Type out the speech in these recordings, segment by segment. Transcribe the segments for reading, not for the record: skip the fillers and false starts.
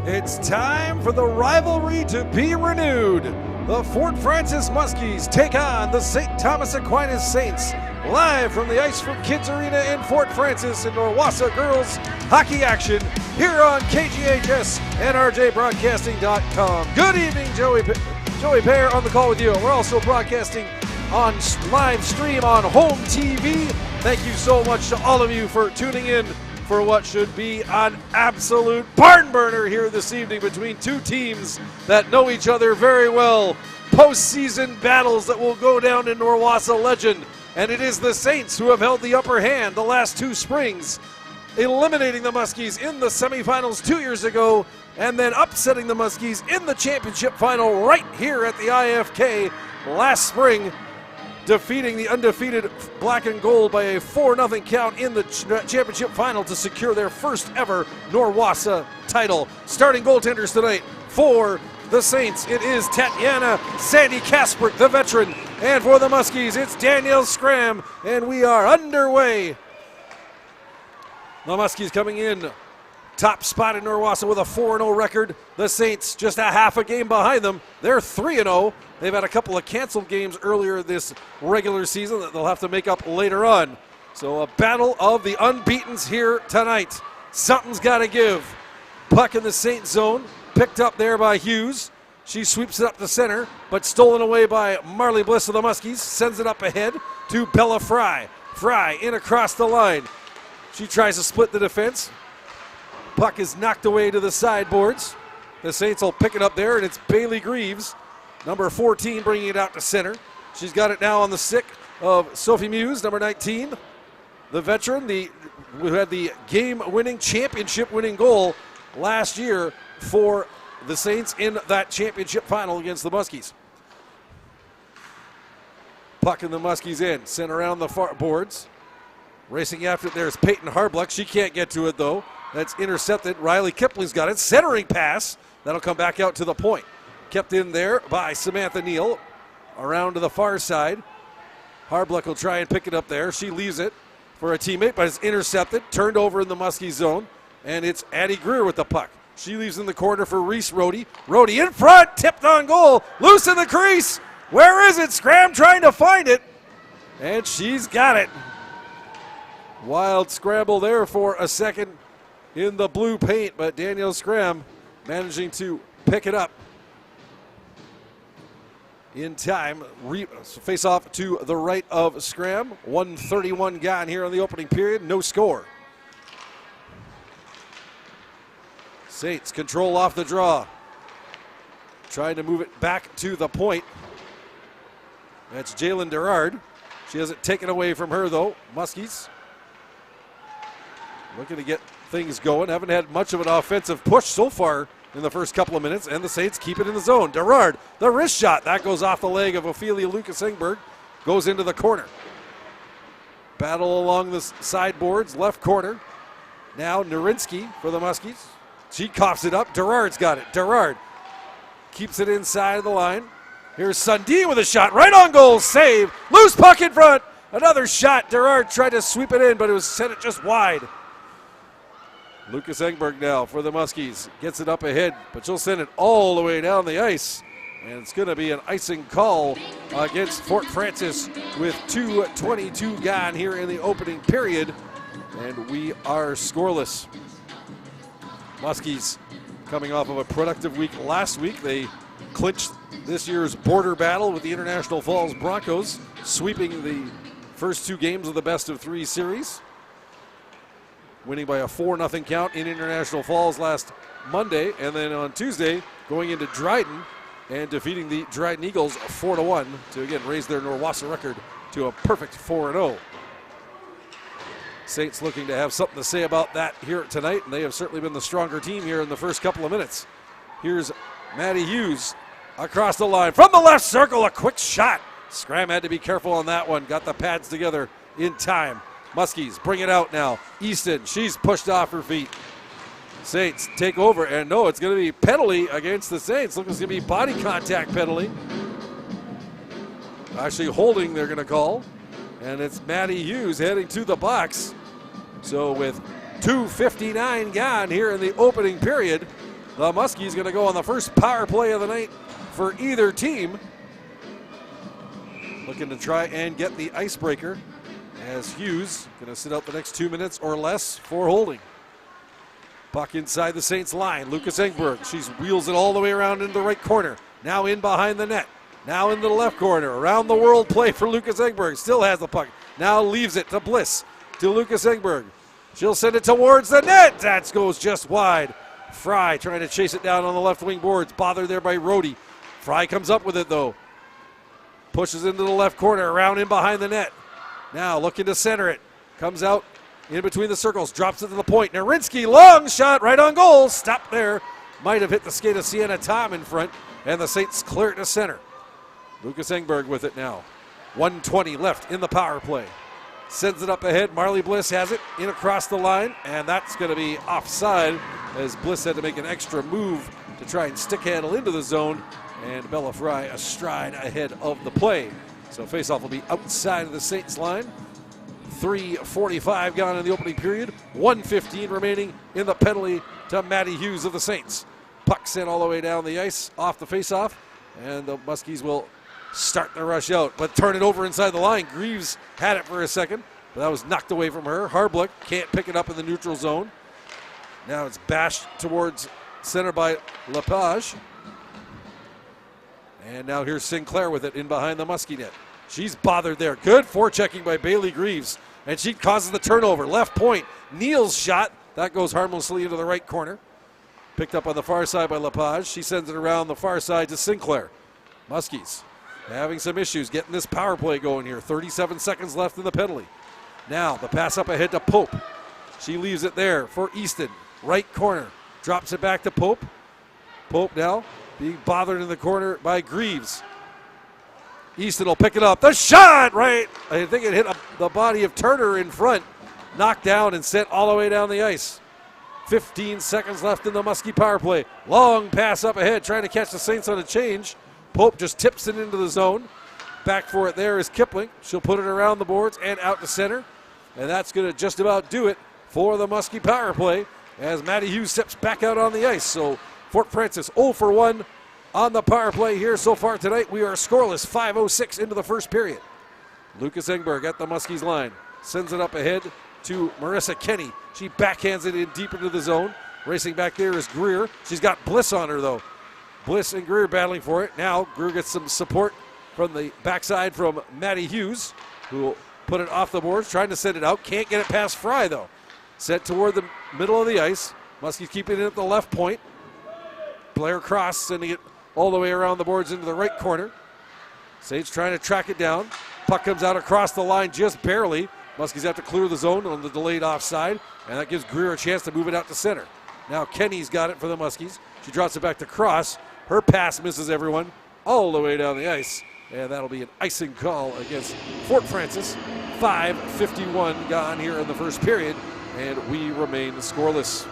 It's time for the rivalry to be renewed. The Fort Francis Muskies take on the St. Thomas Aquinas Saints, live from the Ice for Kids Arena in Fort Francis in Norwassa Girls Hockey Action here on KGHS and RJBroadcasting.com. Good evening, Joey Pear on the call with you. We're also broadcasting on live stream on home TV. Thank you so much to all of you for tuning in for what should be an absolute barn burner here this evening between two teams that know each other very well. Postseason battles that will go down in Norwassa legend. And it is the Saints who have held the upper hand the last two springs, eliminating the Muskies in the semifinals 2 years ago and then upsetting the Muskies in the championship final right here at the IFK last spring, defeating the undefeated Black and Gold by a 4-0 count in the championship final to secure their first ever Norwassa title. Starting goaltenders tonight for the Saints, it is Tatiana Sandy Kasperk, the veteran. And for the Muskies, it's Danielle Scram, and we are underway. The Muskies coming in top spot in Norwassa with a 4-0 record. The Saints just a half a game behind them. They're 3-0. They've had a couple of canceled games earlier this regular season that they'll have to make up later on. So a battle of the unbeatens here tonight. Something's got to give. Puck in the Saint zone, picked up there by Hughes. She sweeps it up the center, but stolen away by Marley Bliss of the Muskies. Sends it up ahead to Bella Fry. Fry in across the line. She tries to split the defense. Puck is knocked away to the sideboards. The Saints will pick it up there, and it's Bailey Greaves, number 14, bringing it out to center. She's got it now on the stick of Sophie Muse, number 19, the veteran, who had the game-winning, championship-winning goal last year for the Saints in that championship final against the Muskies. Puck in the Muskies in, sent around the far boards. Racing after it, there's Peyton Harbluck. She can't get to it, though. That's intercepted. Riley Kipling's got it. Centering pass. That'll come back out to the point. Kept in there by Samantha Neal. Around to the far side. Harbluck will try and pick it up there. She leaves it for a teammate, but it's intercepted. Turned over in the Muskie zone. And it's Addie Greer with the puck. She leaves in the corner for Reese Rohde. Rohde in front. Tipped on goal. Loose in the crease. Where is it? Scram trying to find it. And she's got it. Wild scramble there for a second in the blue paint, but Danielle Scram managing to pick it up in time. Face off to the right of Scram. 1:31 gone here in the opening period. No score. Saints control off the draw. Trying to move it back to the point. That's Jalen Derard. She has it taken away from her, though. Muskies looking to get things going. Haven't had much of an offensive push so far in the first couple of minutes, and the Saints keep it in the zone. Derard, the wrist shot. That goes off the leg of Ophelia Lucas-Engberg. Goes into the corner. Battle along the sideboards, left corner. Now Narinsky for the Muskies. She coughs it up. Derard's got it. Derard keeps it inside of the line. Here's Sundin with a shot. Right on goal. Save. Loose puck in front. Another shot. Derard tried to sweep it in, but it was sent it just wide. Lucas Engberg now for the Muskies. Gets it up ahead, but she'll send it all the way down the ice. And it's going to be an icing call against Fort Francis with 2:22 gone here in the opening period. And we are scoreless. Muskies coming off of a productive week last week. They clinched this year's border battle with the International Falls Broncos, sweeping the first two games of the best-of-3 series. Winning by a 4-0 count in International Falls last Monday, and then on Tuesday going into Dryden and defeating the Dryden Eagles 4-1 to again raise their Norwassa record to a perfect 4-0. Saints looking to have something to say about that here tonight, and they have certainly been the stronger team here in the first couple of minutes. Here's Maddie Hughes across the line from the left circle, a quick shot. Scram had to be careful on that one, got the pads together in time. Muskies bring it out now. Easton, she's pushed off her feet. Saints take over, and no, it's going to be penalty against the Saints. Looks like it's going to be body contact penalty. Actually holding, they're going to call. And it's Maddie Hughes heading to the box. So with 2:59 gone here in the opening period, The Muskies going to go on the first power play of the night for either team. Looking to try and get the icebreaker as Hughes going to sit out the next 2 minutes or less for holding. Puck inside the Saints line. Lucas Engberg. She wheels it all the way around into the right corner. Now in behind the net. Now into the left corner. Around the world play for Lucas Engberg. Still has the puck. Now leaves it to Bliss. To Lucas Engberg. She'll send it towards the net. That goes just wide. Fry trying to chase it down on the left wing boards. Bothered there by Rhodey. Fry comes up with it though. Pushes into the left corner. Around in behind the net. Now looking to center it. Comes out in between the circles. Drops it to the point. Narinsky, long shot right on goal. Stop there. Might have hit the skate of Sienna Tom in front. And the Saints clear it to center. Lucas Engberg with it now. 1:20 left in the power play. Sends it up ahead. Marley Bliss has it in across the line. And that's going to be offside as Bliss had to make an extra move to try and stick handle into the zone. And Bella Fry a stride ahead of the play. So faceoff will be outside of the Saints line. 3:45 gone in the opening period. 1:15 remaining in the penalty to Maddie Hughes of the Saints. Puck sent all the way down the ice off the faceoff. And the Muskies will start the rush out, but turn it over inside the line. Greaves had it for a second, but that was knocked away from her. Harblick can't pick it up in the neutral zone. Now it's bashed towards center by Lepage. And now here's Sinclair with it in behind the Muskie net. She's bothered there. Good forechecking by Bailey Greaves, and she causes the turnover. Left point, Neal's shot. That goes harmlessly into the right corner. Picked up on the far side by Lepage. She sends it around the far side to Sinclair. Muskies having some issues getting this power play going here. 37 seconds left in the penalty. Now the pass up ahead to Pope. She leaves it there for Easton. Right corner. Drops it back to Pope. Pope now being bothered in the corner by Greaves. Easton will pick it up. The shot! Right. I think it hit the body of Turner in front. Knocked down and sent all the way down the ice. 15 seconds left in the Muskie power play. Long pass up ahead trying to catch the Saints on a change. Pope just tips it into the zone. Back for it there is Kipling. She'll put it around the boards and out to center. And that's going to just about do it for the Muskie power play as Maddie Hughes steps back out on the ice. So Fort Francis 0 for 1 on the power play here so far tonight. We are scoreless, 5:06 into the first period. Lucas Engberg at the Muskies line. Sends it up ahead to Marissa Kenny. She backhands it in deep into the zone. Racing back there is Greer. She's got Bliss on her though. Bliss and Greer battling for it. Now Greer gets some support from the backside from Maddie Hughes, who will put it off the boards, trying to send it out. Can't get it past Fry though. Set toward the middle of the ice. Muskies keeping it at the left point. Blair Cross sending it all the way around the boards into the right corner. Saints trying to track it down. Puck comes out across the line just barely. Muskies have to clear the zone on the delayed offside, and that gives Greer a chance to move it out to center. Now Kenny's got it for the Muskies. She drops it back to Cross. Her pass misses everyone all the way down the ice, and that'll be an icing call against Fort Francis. 5:51 gone here in the first period, and we remain scoreless.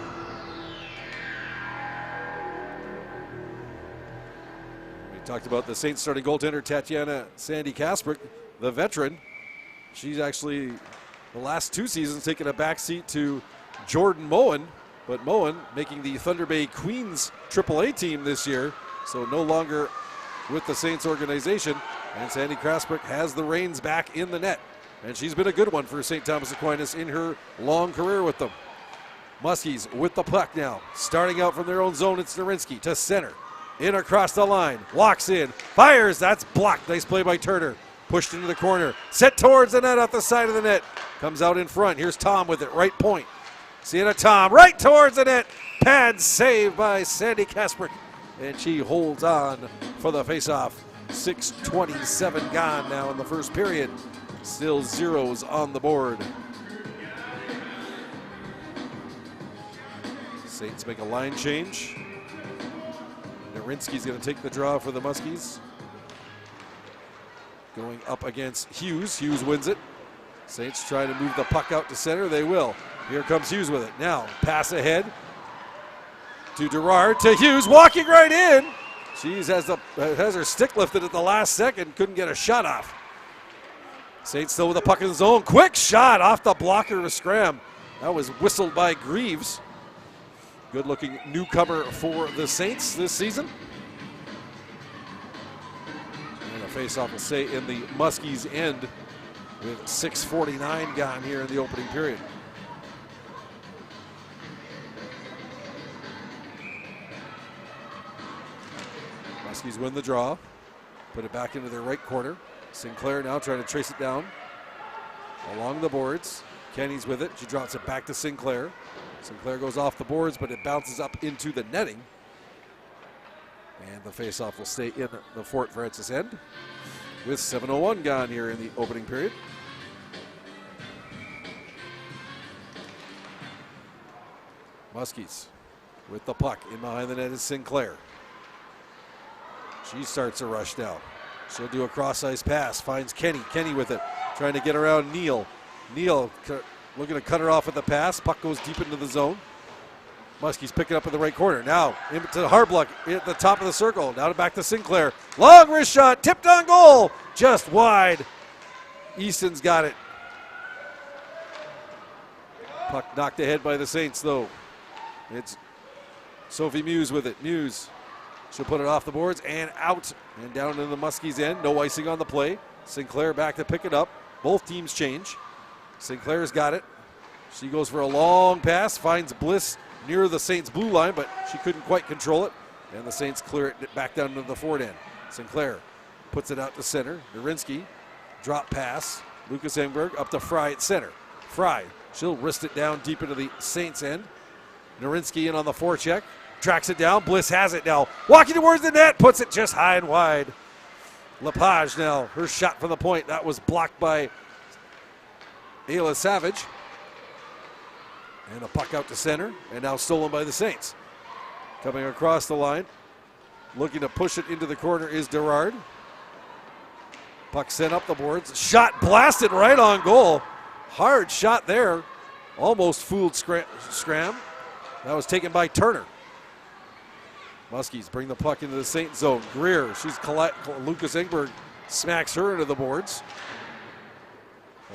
We talked about the Saints starting goaltender Tatiana Sandy Kasprick, the veteran. She's actually the last 2 seasons taken a backseat to Jordan Moen, but Moen making the Thunder Bay Queens AAA team this year, so no longer with the Saints organization. And Sandy Kasprick has the reins back in the net, and she's been a good one for St. Thomas Aquinas in her long career with them. Muskies with the puck now, starting out from their own zone. It's Narinsky to center, in across the line, walks in, fires. That's blocked. Nice play by Turner. Pushed into the corner, set towards the net off the side of the net. Comes out in front. Here's Tom with it, right point. Sienna Tom right towards the net. Pad save by Sandy Kasprick, and she holds on for the faceoff. 6:27 gone now in the first period. Still zeros on the board. Saints make a line change. Narinsky's going to take the draw for the Muskies. Going up against Hughes. Hughes wins it. Saints trying to move the puck out to center. They will. Here comes Hughes with it. Now, pass ahead to Gerard, to Hughes, walking right in. She has her stick lifted at the last second. Couldn't get a shot off. Saints still with the puck in the zone. Quick shot off the blocker of Scram. That was whistled by Greaves. Good-looking newcomer for the Saints this season. And a face-off will stay in the Muskies' end with 6:49 gone here in the opening period. Muskies win the draw. Put it back into their right corner. Sinclair now trying to trace it down along the boards. Kenny's with it. She drops it back to Sinclair. Sinclair goes off the boards, but it bounces up into the netting. And the faceoff will stay in the Fort Francis end with 7:01 gone here in the opening period. Muskies with the puck. In behind the net is Sinclair. She starts a rush now. She'll do a cross-ice pass. Finds Kenny. Kenny with it. Trying to get around Neal. Neal looking to cut her off with the pass. Puck goes deep into the zone. Muskies pick it up in the right corner. Now into Harbluck at the top of the circle. Now back to Sinclair. Long wrist shot. Tipped on goal. Just wide. Easton's got it. Puck knocked ahead by the Saints, though. It's Sophie Muse with it. Muse. She'll put it off the boards and out and down in the Muskies' end. No icing on the play. Sinclair back to pick it up. Both teams change. Sinclair's got it. She goes for a long pass. Finds Bliss near the Saints' blue line, but she couldn't quite control it. And the Saints clear it back down to the Fort end. Sinclair puts it out to center. Narinsky, drop pass. Lucas Engberg up to Fry at center. Fry, she'll wrist it down deep into the Saints' end. Narinsky in on the forecheck. Tracks it down. Bliss has it now. Walking towards the net. Puts it just high and wide. Lepage now. Her shot from the point. That was blocked by Ayla Savage. And a puck out to center. And now stolen by the Saints. Coming across the line. Looking to push it into the corner is Gerard. Puck sent up the boards. Shot blasted right on goal. Hard shot there. Almost fooled Scram. That was taken by Turner. Muskies bring the puck into the Saint zone. Greer, Lucas Engberg smacks her into the boards.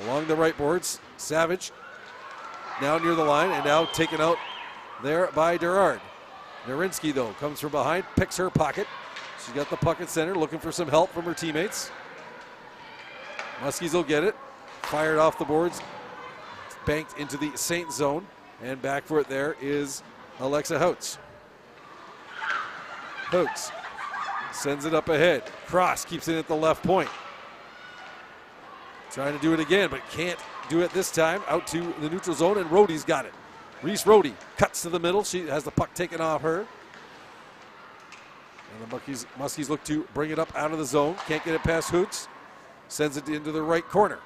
Along the right boards, Savage now near the line and now taken out there by Gerard. Narinsky, though, comes from behind, picks her pocket. She's got the puck at center, looking for some help from her teammates. Muskies will get it. Fired off the boards, banked into the Saint zone, and back for it there is Alexa Houts. Houts sends it up ahead. Cross keeps it at the left point. Trying to do it again, but can't do it this time. Out to the neutral zone, and Rohde's got it. Reese Rohde cuts to the middle. She has the puck taken off her. And the Muskies look to bring it up out of the zone. Can't get it past Houts. Sends it into the right corner.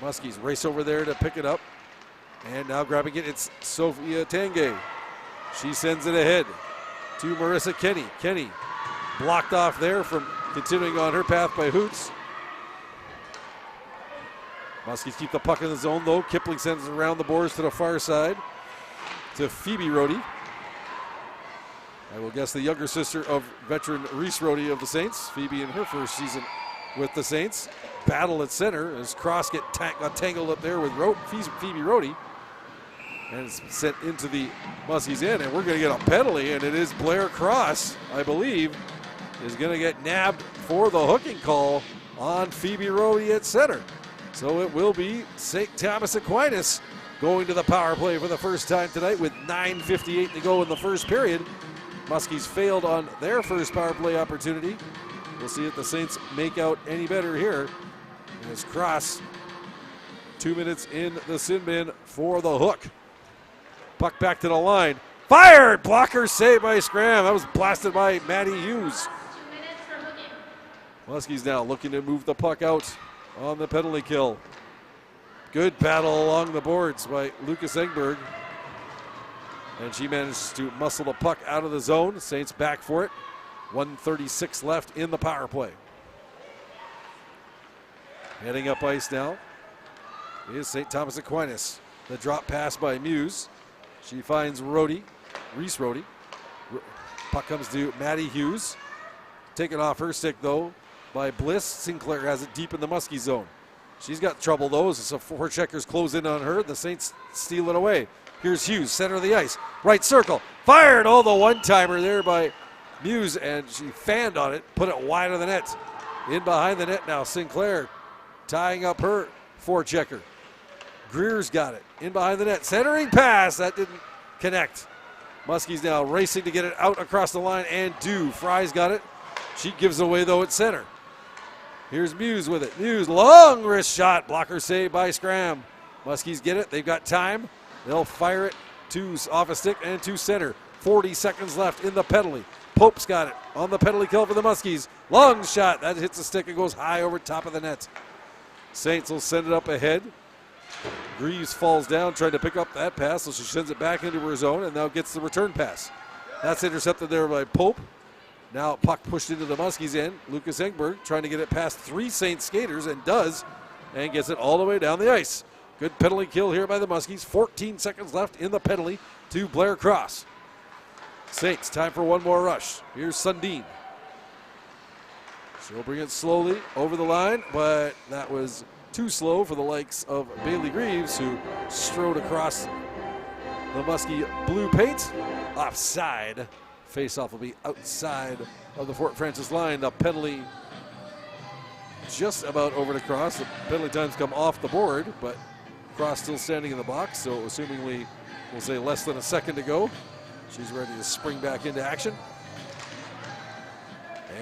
Muskies race over there to pick it up. And now grabbing it, it's Sophia Tanguay. She sends it ahead to Marissa Kenny. Kenny blocked off there from continuing on her path by Houts. Muskies keep the puck in the zone, though. Kipling sends it around the boards to the far side to Phoebe Rohde. I will guess the younger sister of veteran Reese Rohde of the Saints. Phoebe in her first season with the Saints. Battle at center as Cross got tangled up there with Phoebe Rohde. And it's sent into the Muskies end, and we're going to get a penalty, and it is Blair Cross, I believe, is going to get nabbed for the hooking call on Phoebe Rohde at center. So it will be St. Thomas Aquinas going to the power play for the first time tonight with 9:58 to go in the first period. Muskies failed on their first power play opportunity. We'll see if the Saints make out any better here. As Cross, 2 minutes in the sin bin for the hook. Puck back to the line. Fired! Blocker saved by Scram. That was blasted by Maddie Hughes. Muskies now looking to move the puck out on the penalty kill. Good battle along the boards by Lucas Engberg. And she manages to muscle the puck out of the zone. Saints back for it. 1:36 left in the power play. Heading up ice now is St. Thomas Aquinas. The drop pass by Muse. She finds Rohde, Reese Rohde. Puck comes to Maddie Hughes. Taken off her stick, though, by Bliss. Sinclair has it deep in the Muskie zone. She's got trouble, though, as the four checkers close in on her. The Saints steal it away. Here's Hughes, center of the ice. Right circle. Fired. Oh, the one-timer there by Muse, and she fanned on it, put it wide of the net. In behind the net now, Sinclair tying up her forechecker. Greer's got it. In behind the net. Centering pass. That didn't connect. Muskies now racing to get it out across the line, and Fry's got it. She gives away, though, at center. Here's Muse with it. Muse, long wrist shot. Blocker save by Scram. Muskies get it. They've got time. They'll fire it off a stick and to center. 40 seconds left in the penalty. Pope's got it on the penalty kill for the Muskies. Long shot. That hits the stick and goes high over top of the net. Saints will send it up ahead. Greaves falls down trying to pick up that pass, so she sends it back into her zone and now gets the return pass. That's intercepted there by Pope. Now puck pushed into the Muskies end. Lucas Engberg trying to get it past 3 Saints skaters and does, and gets it all the way down the ice. Good penalty kill here by the Muskies. 14 seconds left in the penalty to Blair Cross. Saints, time for one more rush. Here's Sundin. She'll bring it slowly over the line, but that was too slow for the likes of Bailey Greaves, who strode across the Muskie blue paint. Offside. Face-off will be outside of the Fort Francis line. The penalty just about over to Cross. The penalty times come off the board, but Cross still standing in the box, so assumingly we'll say less than a second to go. She's ready to spring back into action.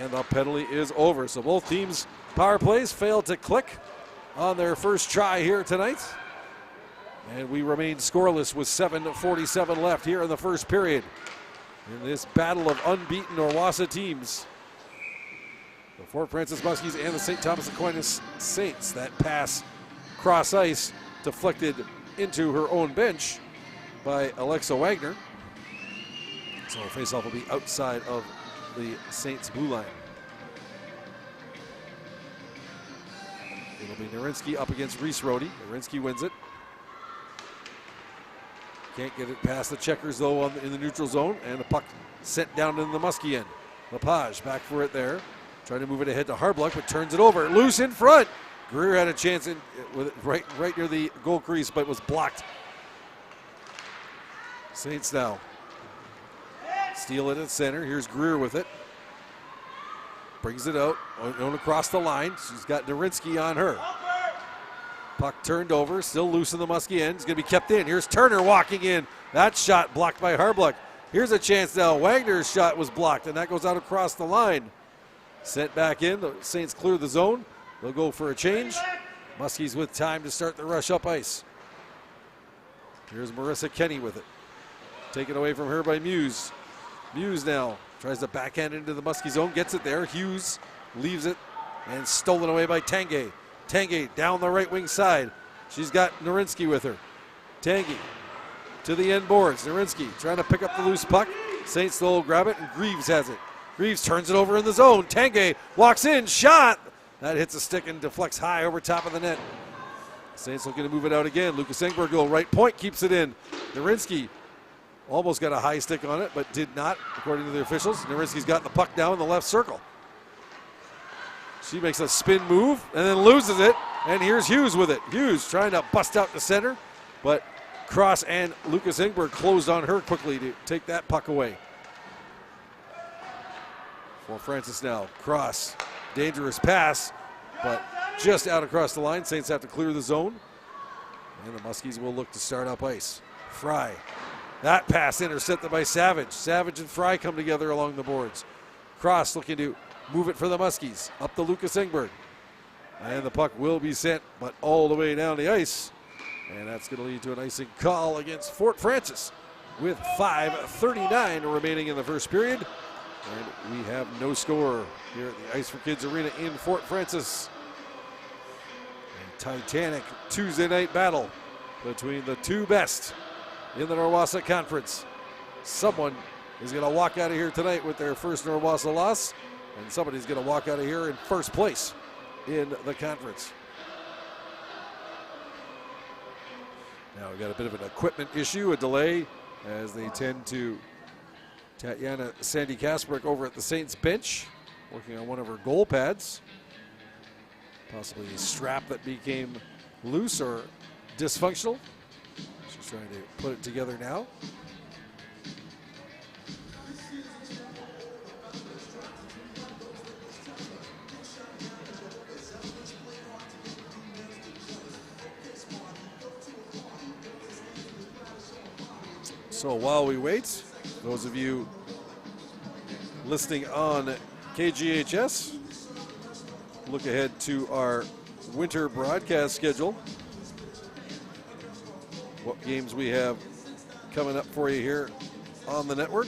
And the penalty is over. So both teams' power plays failed to click on their first try here tonight. And we remain scoreless with 7:47 left here in the first period. In this battle of unbeaten Orwassa teams, the Fort Francis Muskies and the St. Thomas Aquinas Saints. That pass cross ice deflected into her own bench by Alexa Wagner. So faceoff will be outside of the Saints blue line. It'll be Narinsky up against Reese Rohde. Narinsky wins it. Can't get it past the checkers, though, in the neutral zone, and the puck sent down in the Muskie end. Lepage back for it there. Trying to move it ahead to Harbluck, but turns it over. Loose in front. Greer had a chance with it right near the goal crease, but was blocked. Saints now steal it at center. Here's Greer with it. Brings it out, on across the line. She's got Narinsky on her. Puck turned over, still loose in the Muskie end. It's going to be kept in. Here's Turner walking in. That shot blocked by Harbluck. Here's a chance now. Wagner's shot was blocked, and that goes out across the line. Sent back in. The Saints clear the zone. They'll go for a change. Muskies with time to start the rush up ice. Here's Marissa Kenny with it. Taken away from her by Muse. Muse now tries to backhand into the Muskie zone. Gets it there. Hughes leaves it and stolen away by Tanguay. Tanguay down the right wing side. She's got Narinsky with her. Tanguay to the end boards. Narinsky trying to pick up the loose puck. Saints will grab it, and Greaves has it. Greaves turns it over in the zone. Tanguay walks in, shot. That hits a stick and deflects high over top of the net. Saints looking to move it out again. Lucas Engberg goal right point, keeps it in. Narinsky almost got a high stick on it, but did not, according to the officials. Narinsky's got the puck down in the left circle. She makes a spin move and then loses it. And here's Hughes with it. Hughes trying to bust out the center, but Cross and Lucas Engberg closed on her quickly to take that puck away. For Francis now. Cross, dangerous pass, but just out across the line. Saints have to clear the zone. And the Muskies will look to start up ice. Fry. That pass intercepted by Savage. Savage and Fry come together along the boards. Cross looking to move it for the Muskies. Up to Lucas Engberg. And the puck will be sent, but all the way down the ice. And that's going to lead to an icing call against Fort Francis with 5:39 remaining in the first period. And we have no score here at the Ice for Kids Arena in Fort Francis. A titanic Tuesday night battle between the two best in the Norwassa Conference. Someone is going to walk out of here tonight with their first Norwassa loss, and somebody's going to walk out of here in first place in the conference. Now we got a bit of an equipment issue, a delay, as they tend to Tatiana Sandy Kasperek over at the Saints bench, working on one of her goal pads. Possibly a strap that became loose or dysfunctional. She's trying to put it together now. So while we wait, those of you listening on KGHS, look ahead to our winter broadcast schedule. What games we have coming up for you here on the network.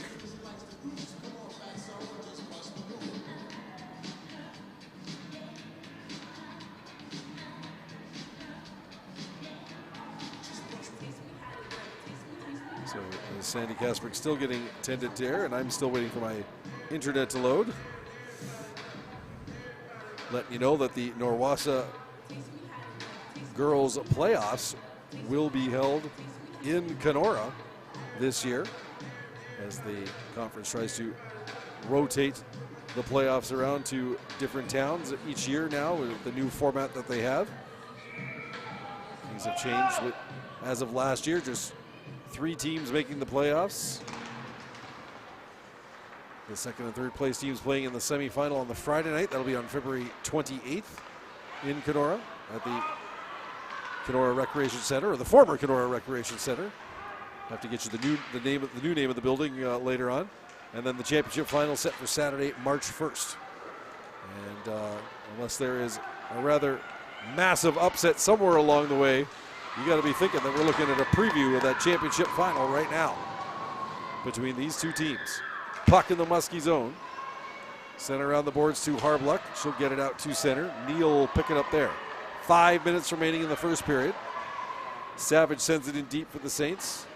So Sandy Kasper's still getting tended to air, and I'm still waiting for my internet to load. Letting you know that the Norwassa girls playoffs will be held in Kenora this year as the conference tries to rotate the playoffs around to different towns each year now with the new format that they have. Things have changed as of last year, just 3 teams making the playoffs. The second and third place teams playing in the semifinal on the Friday night. That'll be on February 28th in Kenora at the Kenora Recreation Center, or the former Kenora Recreation Center. Have to get you the new name of the building later on. And then the championship final set for Saturday, March 1st. And unless there is a rather massive upset somewhere along the way, you got to be thinking that we're looking at a preview of that championship final right now between these two teams. Puck in the Muskie zone. Center around the boards to Harbluck. She'll get it out to center. Neal will pick it up there. 5 minutes remaining in the first period. Savage sends it in deep for the Saints.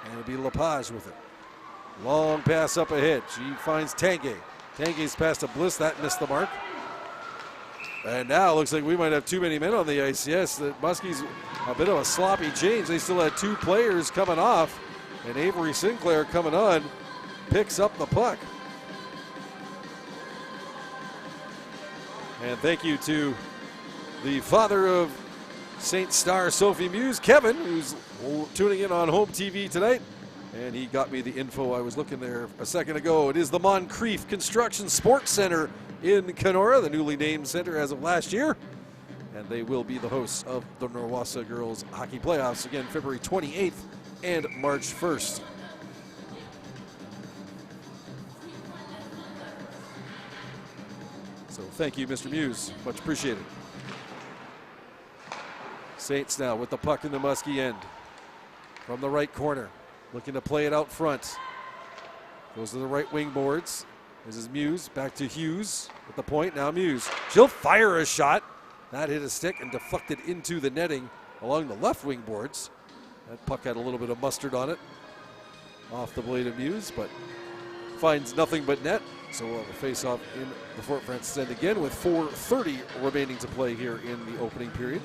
And it'll be Lepage with it. Long pass up ahead. She finds Tanguay. Tanguay's pass to Bliss. That missed the mark. And now it looks like we might have too many men on the ice. Yes, the Muskies, a bit of a sloppy change. They still had 2 players coming off. And Avery Sinclair coming on. Picks up the puck. And thank you to the father of Saint star Sophie Muse, Kevin, who's tuning in on home TV tonight. And he got me the info I was looking there a second ago. It is the Moncrief Construction Sports Center in Kenora, the newly named center as of last year. And they will be the hosts of the Norwassa Girls Hockey Playoffs, again, February 28th and March 1st. So thank you, Mr. Muse. Much appreciated. Saints now with the puck in the Muskie end. From the right corner. Looking to play it out front. Goes to the right wing boards. This is Muse. Back to Hughes at the point. Now Muse. She'll fire a shot. That hit a stick and deflected into the netting along the left wing boards. That puck had a little bit of mustard on it. Off the blade of Muse, but finds nothing but net. So we'll have a face-off in the Fort Frances end again with 4:30 remaining to play here in the opening period.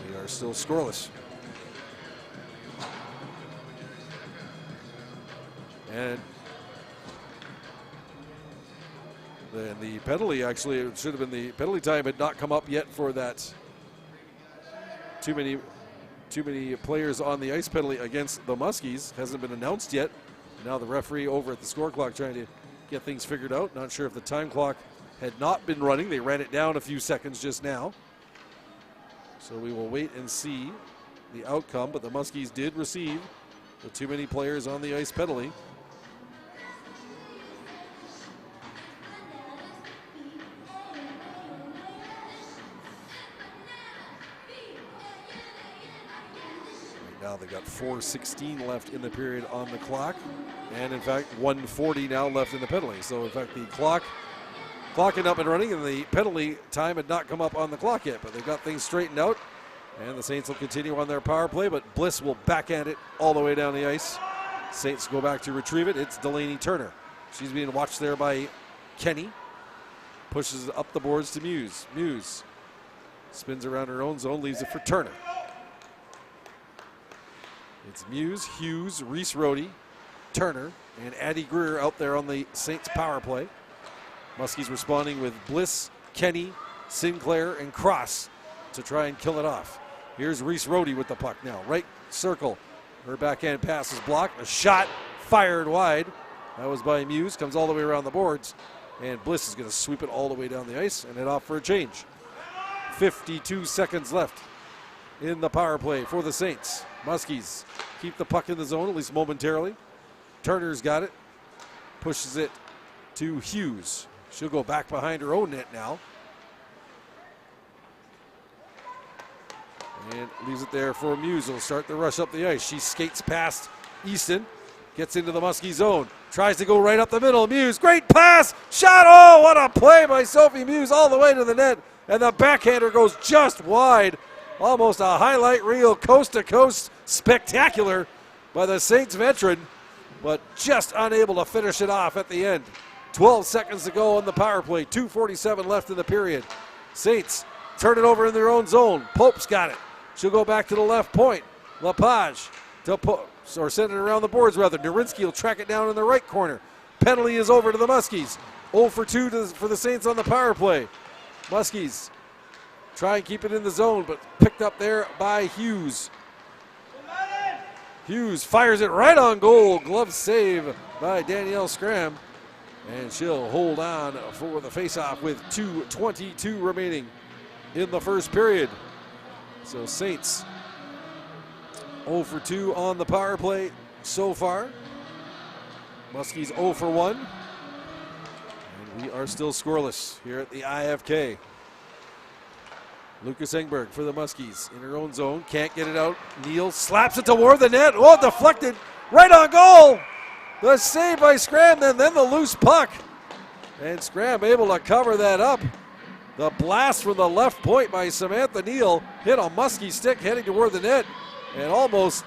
We are still scoreless. And then the penalty, actually, it should have been the penalty time had not come up yet for that. Too many players on the ice penalty against the Muskies. Hasn't been announced yet. Now the referee over at the score clock trying to get things figured out. Not sure if the time clock had not been running. They ran it down a few seconds just now. So we will wait and see the outcome, but the Muskies did receive the too many players on the ice penalty. Right now they've got 4:16 left in the period on the clock, and in fact 1:40 now left in the penalty. So in fact the clocking up and running, and the penalty time had not come up on the clock yet, but they've got things straightened out. And the Saints will continue on their power play, but Bliss will backhand it all the way down the ice. Saints go back to retrieve it. It's Delaney Turner. She's being watched there by Kenny. Pushes it up the boards to Muse. Muse spins around her own zone, leaves it for Turner. It's Muse, Hughes, Reese Rohde, Turner, and Addie Greer out there on the Saints power play. Muskies responding with Bliss, Kenny, Sinclair, and Cross to try and kill it off. Here's Reese Rohde with the puck now. Right circle. Her backhand pass is blocked. A shot fired wide. That was by Muse. Comes all the way around the boards. And Bliss is going to sweep it all the way down the ice and head off for a change. 52 seconds left in the power play for the Saints. Muskies keep the puck in the zone, at least momentarily. Turner's got it. Pushes it to Hughes. She'll go back behind her own net now. And leaves it there for Muse. Will start the rush up the ice. She skates past Easton. Gets into the Muskie zone. Tries to go right up the middle. Muse, great pass. Shot. Oh, what a play by Sophie Muse all the way to the net. And the backhander goes just wide. Almost a highlight reel, coast-to-coast spectacular by the Saints veteran, but just unable to finish it off at the end. 12 seconds to go on the power play. 2:47 left in the period. Saints turn it over in their own zone. Pope's got it. She'll go back to the left point. Lepage to Pope, or send it around the boards rather. Narinsky will track it down in the right corner. Penalty is over to the Muskies. 0 for 2 for the Saints on the power play. Muskies try and keep it in the zone, but picked up there by Hughes. Hughes fires it right on goal. Glove save by Danielle Scram. And she'll hold on for the faceoff with 2:22 remaining in the first period. So Saints 0 for 2 on the power play so far. Muskies 0 for 1. And we are still scoreless here at the IFK. Lucas Engberg for the Muskies in her own zone. Can't get it out. Neal slaps it toward the net. Oh, deflected. Right on goal. The save by Scram, and then the loose puck. And Scram able to cover that up. The blast from the left point by Samantha Neal hit a Muskie stick heading toward the net and almost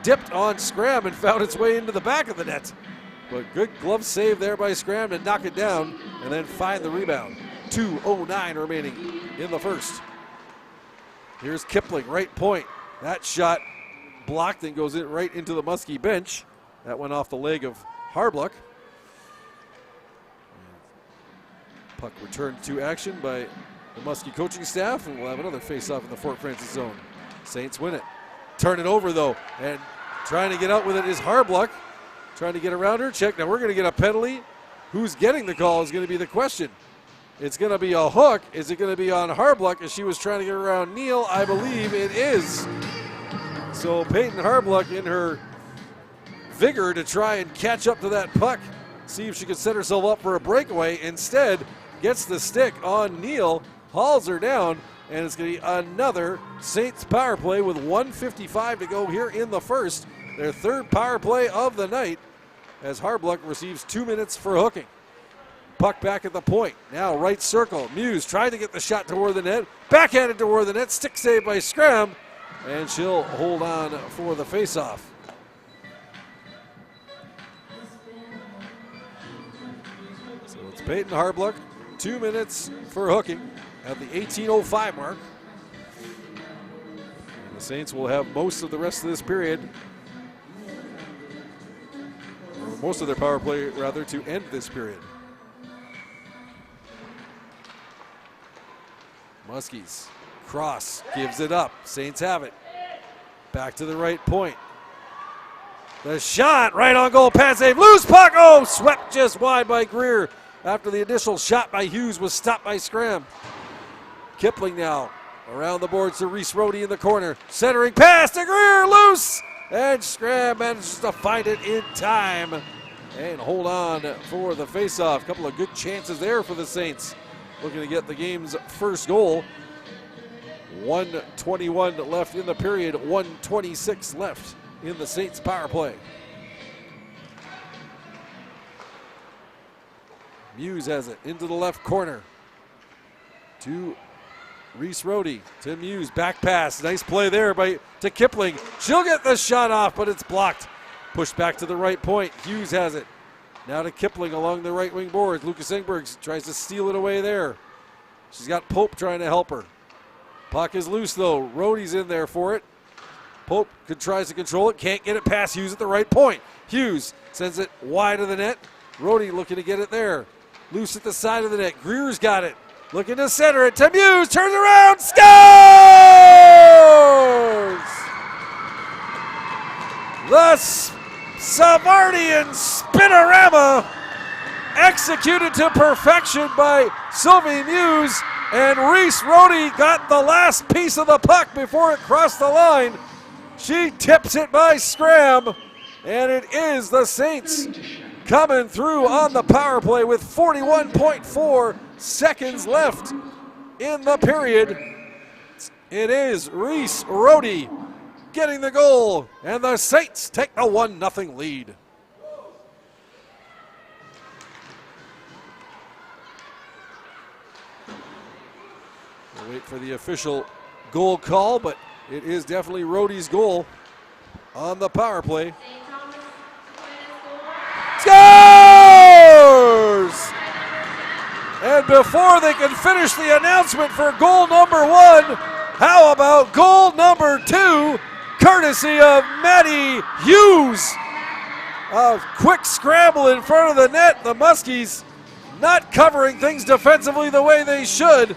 dipped on Scram and found its way into the back of the net. But good glove save there by Scram to knock it down and then find the rebound. 2:09 remaining in the first. Here's Kipling, right point. That shot blocked and goes in right into the Muskie bench. That went off the leg of Harbluck. Puck returned to action by the Muskie coaching staff, and we'll have another face-off in the Fort Francis zone. Saints win it. Turn it over, though, and trying to get out with it is Harbluck. Trying to get around her. Check. Now we're going to get a penalty. Who's getting the call is going to be the question. It's going to be a hook. Is it going to be on Harbluck as she was trying to get around Neal? I believe it is. So Peyton Harbluck, in her vigor to try and catch up to that puck, see if she could set herself up for a breakaway, instead gets the stick on Neal, hauls her down, and it's going to be another Saints power play with 1:55 to go here in the first. Their third power play of the night as Harbluck receives 2 minutes for hooking. Puck back at the point. Now right circle. Muse tried to get the shot toward the net. Backhanded toward the net. Stick save by Scram. And she'll hold on for the faceoff. So it's Peyton Harbluck. 2 minutes for hooking at the 18:05 mark. And the Saints will have most of the rest of this period. Or most of their power play, rather, to end this period. Muskies. Cross gives it up. Saints have it. Back to the right point. The shot right on goal. Pass save. Loose puck. Oh, swept just wide by Greer after the initial shot by Hughes was stopped by Scram. Kipling now around the boards to Reese Rohde in the corner. Centering pass to Greer. Loose. And Scram manages to find it in time and hold on for the faceoff. A couple of good chances there for the Saints. Looking to get the game's first goal. 1:21 left in the period, 1:26 left in the Saints power play. Muse has it into the left corner to Reese Rohde, to Muse, back pass, nice play there to Kipling. She'll get the shot off, but it's blocked. Pushed back to the right point, Hughes has it. Now to Kipling along the right wing boards. Lucas Engberg tries to steal it away there. She's got Pope trying to help her. Puck is loose though. Rohde's in there for it. Pope tries to control it. Can't get it past Hughes at the right point. Hughes sends it wide of the net. Rohde looking to get it there. Loose at the side of the net. Greer's got it. Looking to center it to Muse. Turns around. Score! the Savardian Spinorama executed to perfection by Sylvie Muse, and Reese Rohde got the last piece of the puck before it crossed the line. She tips it by Scram, and it is the Saints coming through on the power play with 41.4 seconds left in the period. It is Reese Rohde getting the goal, and the Saints take a 1-0 lead. We'll wait for the official goal call, but it is definitely Rohde's goal on the power play. Scores! And before they can finish the announcement for goal number 1, how about goal number 2, courtesy of Maddie Hughes? A quick scramble in front of the net. The Muskies not covering things defensively the way they should.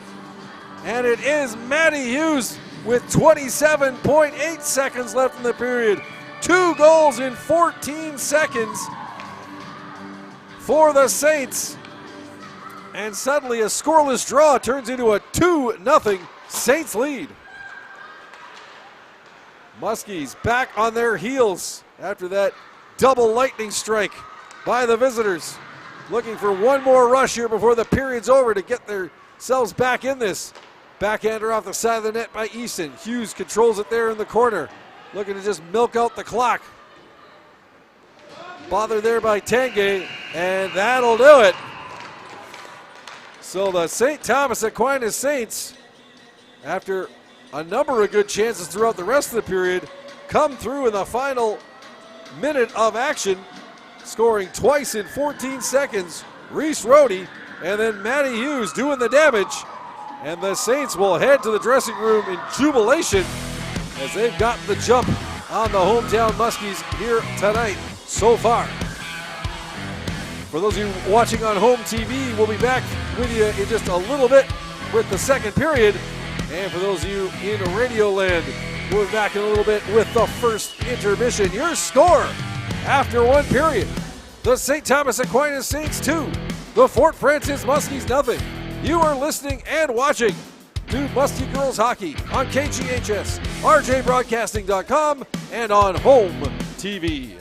And it is Maddie Hughes with 27.8 seconds left in the period. 2 goals in 14 seconds for the Saints. And suddenly a scoreless draw turns into a 2-0 Saints lead. Muskies back on their heels after that double lightning strike by the visitors. Looking for one more rush here before the period's over to get themselves back in this. Backhander off the side of the net by Easton. Hughes controls it there in the corner. Looking to just milk out the clock. Bothered there by Tanguay, and that'll do it. So the St. Thomas Aquinas Saints, after a number of good chances throughout the rest of the period, come through in the final minute of action, scoring twice in 14 seconds. Reese Rohde and then Maddie Hughes doing the damage. And the Saints will head to the dressing room in jubilation as they've gotten the jump on the hometown Muskies here tonight so far. For those of you watching on home TV, we'll be back with you in just a little bit with the second period. And for those of you in Radio Land, we'll be back in a little bit with the first intermission. Your score after one period: the St. Thomas Aquinas Saints 2, the Fort Francis Muskies 0. You are listening and watching to Muskie Girls Hockey on KGHS, RJBroadcasting.com, and on Home TV.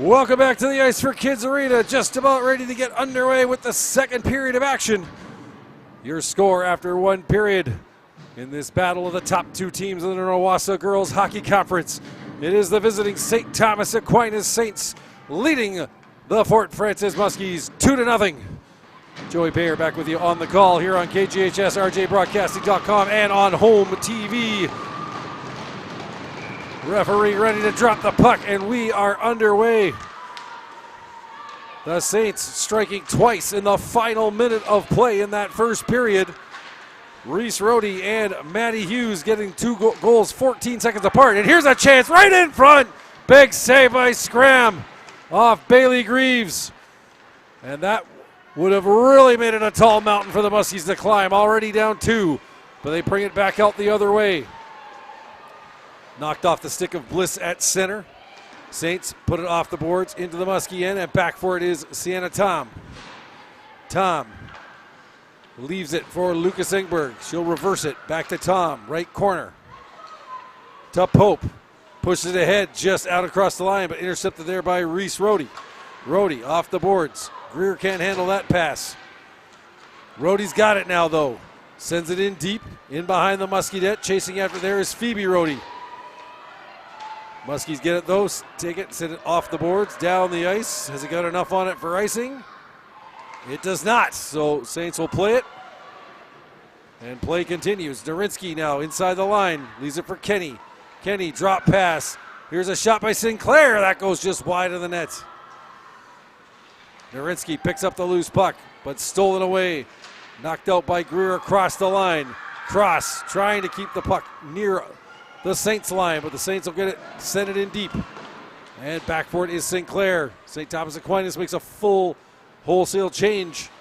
Welcome back to the Ice for Kids Arena. Just about ready to get underway with the second period of action. Your score after one period in this battle of the top two teams in the Nowassa Girls Hockey Conference. It is the visiting St. Thomas Aquinas Saints leading the Fort Francis Muskies 2-0. Joey Payer back with you on the call here on KGHS, RJBroadcasting.com, and on home TV. Referee ready to drop the puck, and we are underway. The Saints striking twice in the final minute of play in that first period. Reese Rohde and Maddie Hughes getting two goals 14 seconds apart. And here's a chance right in front. Big save by Scram off Bailey Greaves. And that would have really made it a tall mountain for the Muskies to climb. Already down 2, but they bring it back out the other way. Knocked off the stick of Bliss at center. Saints put it off the boards into the Muskie end, and back for it is Sienna Tom. Tom leaves it for Lucas Engberg. She'll reverse it back to Tom, right corner. To Pope. Pushes it ahead just out across the line, but intercepted there by Reese Rohde. Rohde off the boards. Greer can't handle that pass. Rohde's got it now, though. Sends it in deep, in behind the Muskie net. Chasing after there is Phoebe Rohde. Muskies get it, though. Take it, send it off the boards, down the ice. Has it got enough on it for icing? It does not, so Saints will play it. And play continues. Narinsky now inside the line. Leaves it for Kenny. Kenny, drop pass. Here's a shot by Sinclair. That goes just wide of the net. Narinsky picks up the loose puck, but stolen away. Knocked out by Greer across the line. Cross trying to keep the puck near the Saints line, but the Saints will get it, send it in deep. And back for it is Sinclair. St. Thomas Aquinas makes a full wholesale change.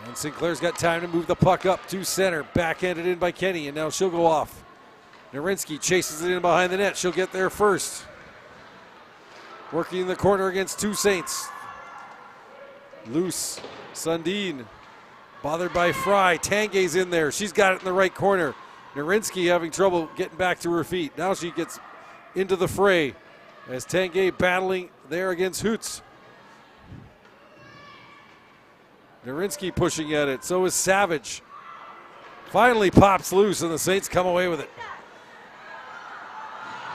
And Sinclair's got time to move the puck up to center. Backhanded in by Kenny, and now she'll go off. Narinsky chases it in behind the net. She'll get there first. Working in the corner against two Saints. Loose. Sundin. Bothered by Fry. Tanguay's in there. She's got it in the right corner. Narinsky having trouble getting back to her feet. Now she gets into the fray as Tanguay battling there against Hoots. Narinsky pushing at it. So is Savage. Finally pops loose, and the Saints come away with it.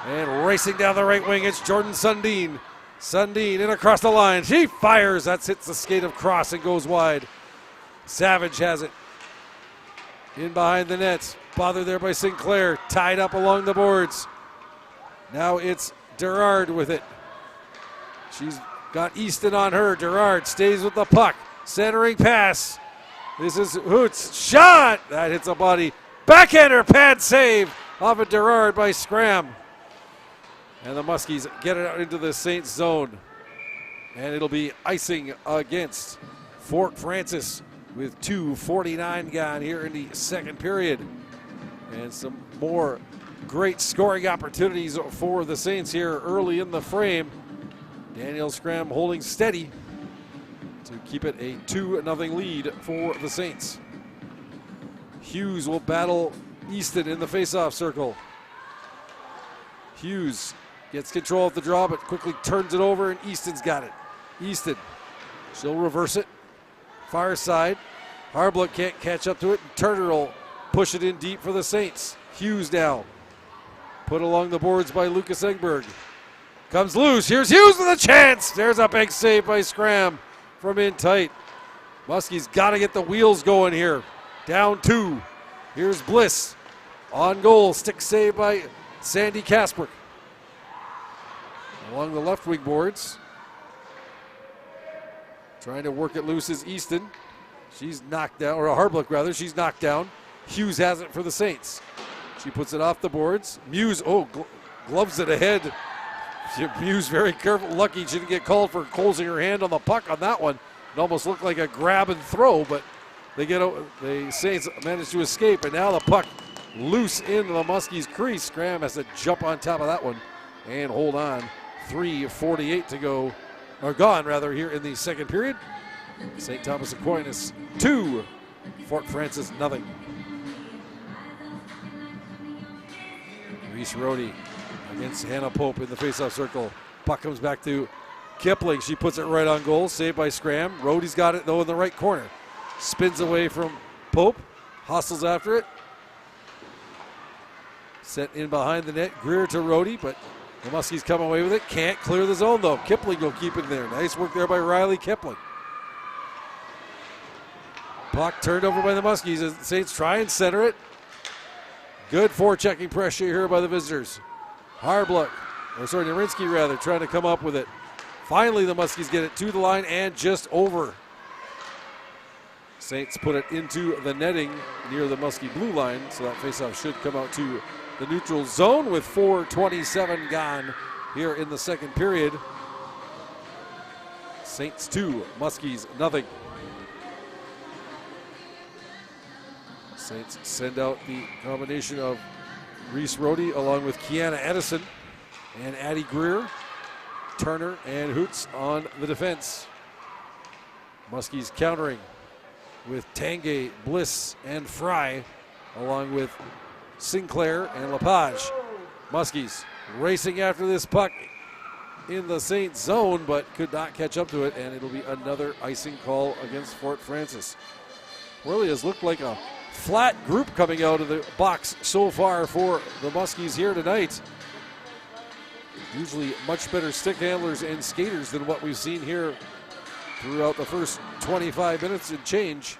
And racing down the right wing, it's Jordan Sundin. Sundin in across the line. She fires. That hits the skate of Cross and goes wide. Savage has it in behind the net. Bothered there by Sinclair. Tied up along the boards. Now it's Gerard with it. She's got Easton on her. Gerard stays with the puck. Centering pass. This is Hoots. Shot! That hits a body. Backhander pad save off of Gerard by Scram. And the Muskies get it out into the Saints zone. And it'll be icing against Fort Francis with 2:49 gone here in the second period. And some more great scoring opportunities for the Saints here early in the frame. Daniel Scram holding steady to keep it a 2-0 lead for the Saints. Hughes will battle Easton in the faceoff circle. Hughes gets control of the draw, but quickly turns it over, and Easton's got it. Easton, she'll reverse it. Far side. Harblook can't catch up to it, and Turner will push it in deep for the Saints. Hughes now. Put along the boards by Lucas Engberg. Comes loose. Here's Hughes with a chance. There's a big save by Scram from in tight. Muskies got to get the wheels going here. Down 2. Here's Bliss. On goal. Stick save by Sandy Kasper. Along the left wing boards. Trying to work it loose is Easton. She's knocked down, or Harblook rather. She's knocked down. Hughes has it for the Saints. She puts it off the boards. Muse, gloves it ahead. Muse very careful. Lucky she didn't get called for closing her hand on the puck on that one. It almost looked like a grab and throw, but the Saints managed to escape, and now the puck loose into the Muskies' crease. Scram has to jump on top of that one and hold on. 3:48 to go, or gone rather, here in the second period. St. Thomas Aquinas 2, Fort Francis 0. Reese Rohde against Hannah Pope in the faceoff circle. Puck comes back to Kipling. She puts it right on goal. Saved by Scram. Rhodey's got it, though, in the right corner. Spins away from Pope. Hustles after it. Sent in behind the net. Greer to Rhodey, but the Muskies come away with it. Can't clear the zone, though. Kipling will keep it there. Nice work there by Riley Kipling. Puck turned over by the Muskies as the Saints try and center it. Good forechecking pressure here by the visitors. Narinsky rather, trying to come up with it. Finally, the Muskies get it to the line and just over. Saints put it into the netting near the Muskie blue line, so that faceoff should come out to the neutral zone with 4:27 gone here in the second period. Saints 2, Muskies nothing. Saints send out the combination of Reese Rhodey along with Kiana Edison and Addie Greer, Turner, and Hoots on the defense. Muskies countering with Tanguay, Bliss, and Fry, along with Sinclair and Lepage. Muskies racing after this puck in the Saints zone, but could not catch up to it, and it'll be another icing call against Fort Francis. Really has looked like a flat group coming out of the box so far for the Muskies here tonight. Usually much better stick handlers and skaters than what we've seen here throughout the first 25 minutes and change.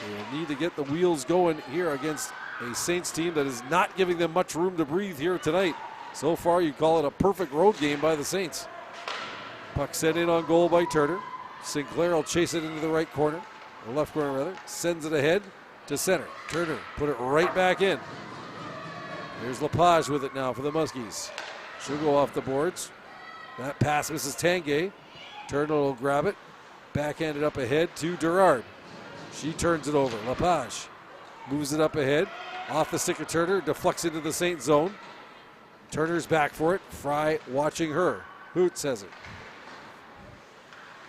They will need to get the wheels going here against a Saints team that is not giving them much room to breathe here tonight. So far, you call it a perfect road game by the Saints. Puck sent in on goal by Turner. Sinclair will chase it into the right corner, or left corner rather. Sends it ahead to center. Turner put it right back in. Here's Lepage with it now for the Muskies. She'll go off the boards. That pass misses Tanguay. Turner will grab it. Backhanded up ahead to Gerard. She turns it over. Lepage moves it up ahead. Off the stick of Turner. Deflects into the Saint zone. Turner's back for it. Fry watching her. Hoots has it.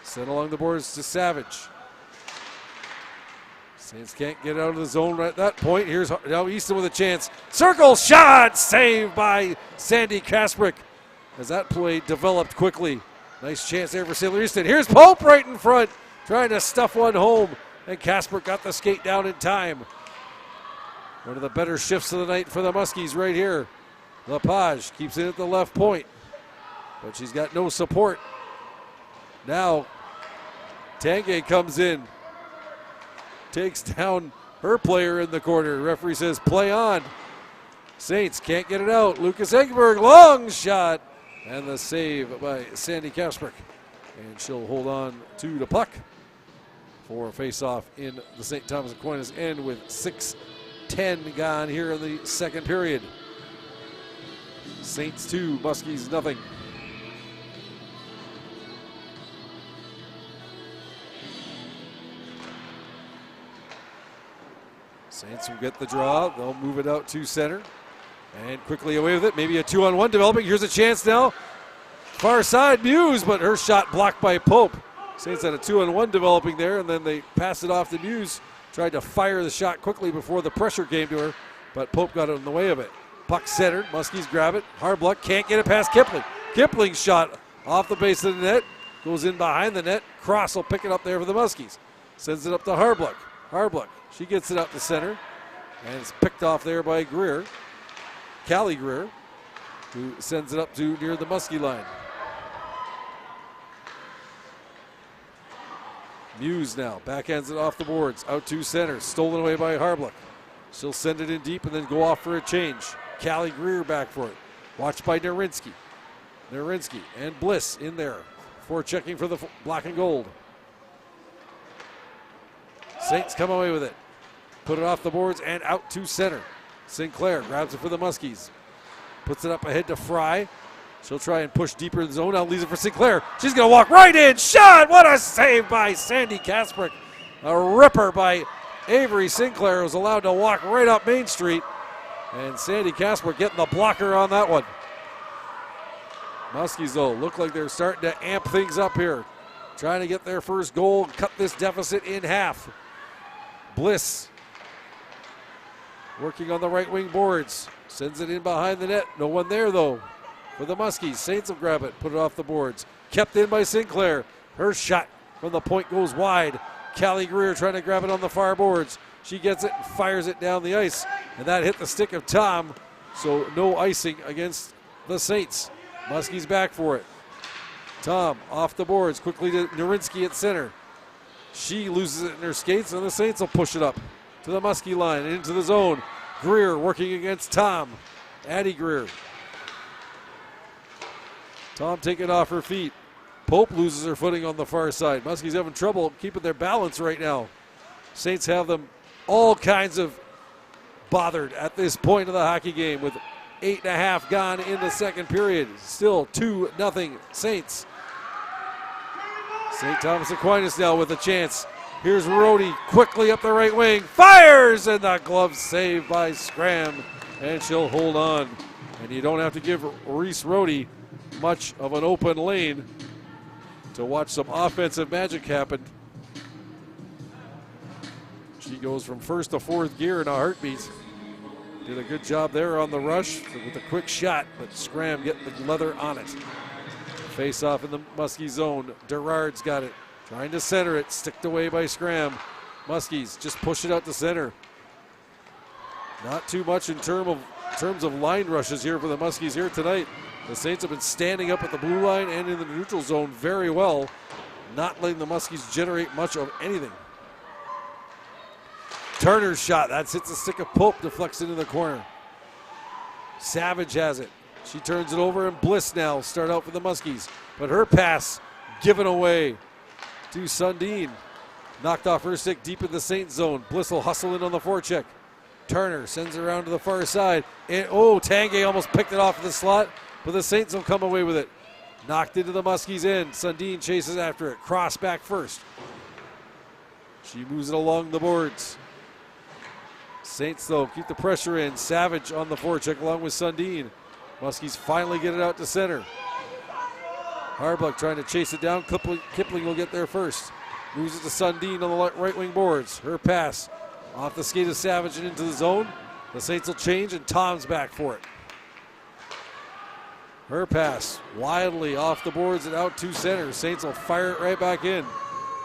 Sent along the boards to Savage. Saints can't get out of the zone right at that point. Here's now Easton with a chance. Circle shot! Saved by Sandy Kasprick as that play developed quickly. Nice chance there for Sailor Easton. Here's Pope right in front, trying to stuff one home. And Kasprick got the skate down in time. One of the better shifts of the night for the Muskies right here. Lepage keeps it at the left point, but she's got no support. Now, Tanguay comes in. Takes down her player in the corner. Referee says play on. Saints can't get it out. Lucas Egberg, long shot. And the save by Sandy Kasprick. And she'll hold on to the puck for a face-off in the St. Thomas Aquinas end with 6:10 gone here in the second period. Saints 2, Muskies nothing. Saints will get the draw. They'll move it out to center. And quickly away with it. Maybe a 2-on-1 developing. Here's a chance now. Far side, Muse, but her shot blocked by Pope. Saints had a 2-on-1 developing there, and then they passed it off to Muse. Tried to fire the shot quickly before the pressure came to her, but Pope got in the way of it. Puck centered. Muskies grab it. Harbluck can't get it past Kipling. Kipling's shot off the base of the net. Goes in behind the net. Cross will pick it up there for the Muskies. Sends it up to Harbluck. Harbluck. She gets it out to center, and it's picked off there by Greer. Callie Greer, who sends it up to near the Muskie line. Muse now backhands it off the boards, out to center, stolen away by Harbluck. She'll send it in deep and then go off for a change. Callie Greer back for it. Watched by Narinsky. Narinsky and Bliss in there for checking for the black and gold. Saints come away with it. Put it off the boards and out to center. Sinclair grabs it for the Muskies. Puts it up ahead to Fry. She'll try and push deeper in the zone. Now leaves it for Sinclair. She's going to walk right in. Shot! What a save by Sandy Kasprick. A ripper by Avery Sinclair, was allowed to walk right up Main Street. And Sandy Kasprick getting the blocker on that one. Muskies, though, look like they're starting to amp things up here. Trying to get their first goal, cut this deficit in half. Bliss working on the right wing boards. Sends it in behind the net. No one there, though, for the Muskies. Saints will grab it, put it off the boards. Kept in by Sinclair. Her shot from the point goes wide. Callie Greer trying to grab it on the far boards. She gets it and fires it down the ice. And that hit the stick of Tom. So no icing against the Saints. Muskies back for it. Tom off the boards, quickly to Narinsky at center. She loses it in her skates, and the Saints will push it up to the Muskie line and into the zone. Greer working against Tom. Addie Greer. Tom taking off her feet. Pope loses her footing on the far side. Muskies having trouble keeping their balance right now. Saints have them all kinds of bothered at this point of the hockey game with 8.5 gone in the second period. Still 2-0 Saints. St. Thomas Aquinas now with a chance. Here's Rhodey quickly up the right wing. Fires! And the glove saved by Scram. And she'll hold on. And you don't have to give Reese Rhodey much of an open lane to watch some offensive magic happen. She goes from first to fourth gear in a heartbeat. Did a good job there on the rush with a quick shot, but Scram getting the leather on it. Face off in the Muskie zone. Gerard's got it. Trying to center it. Sticked away by Scram. Muskies just push it out to center. Not too much in terms of line rushes here for the Muskies here tonight. The Saints have been standing up at the blue line and in the neutral zone very well, not letting the Muskies generate much of anything. Turner's shot, that hits the stick of Pope, deflects into the corner. Savage has it. She turns it over, and Bliss now start out for the Muskies. But her pass given away to Sundin. Knocked off her stick deep in the Saints zone. Bliss will hustle in on the forecheck. Turner sends it around to the far side. And Tanguay almost picked it off of the slot, but the Saints will come away with it. Knocked into the Muskies end. Sundin chases after it. Cross back first. She moves it along the boards. Saints, though, keep the pressure in. Savage on the forecheck along with Sundin. Muskies finally get it out to center. Harbuck trying to chase it down. Kipling will get there first. Moves it to Sundin on the right wing boards. Her pass off the skate of Savage and into the zone. The Saints will change, and Tom's back for it. Her pass wildly off the boards and out to center. Saints will fire it right back in.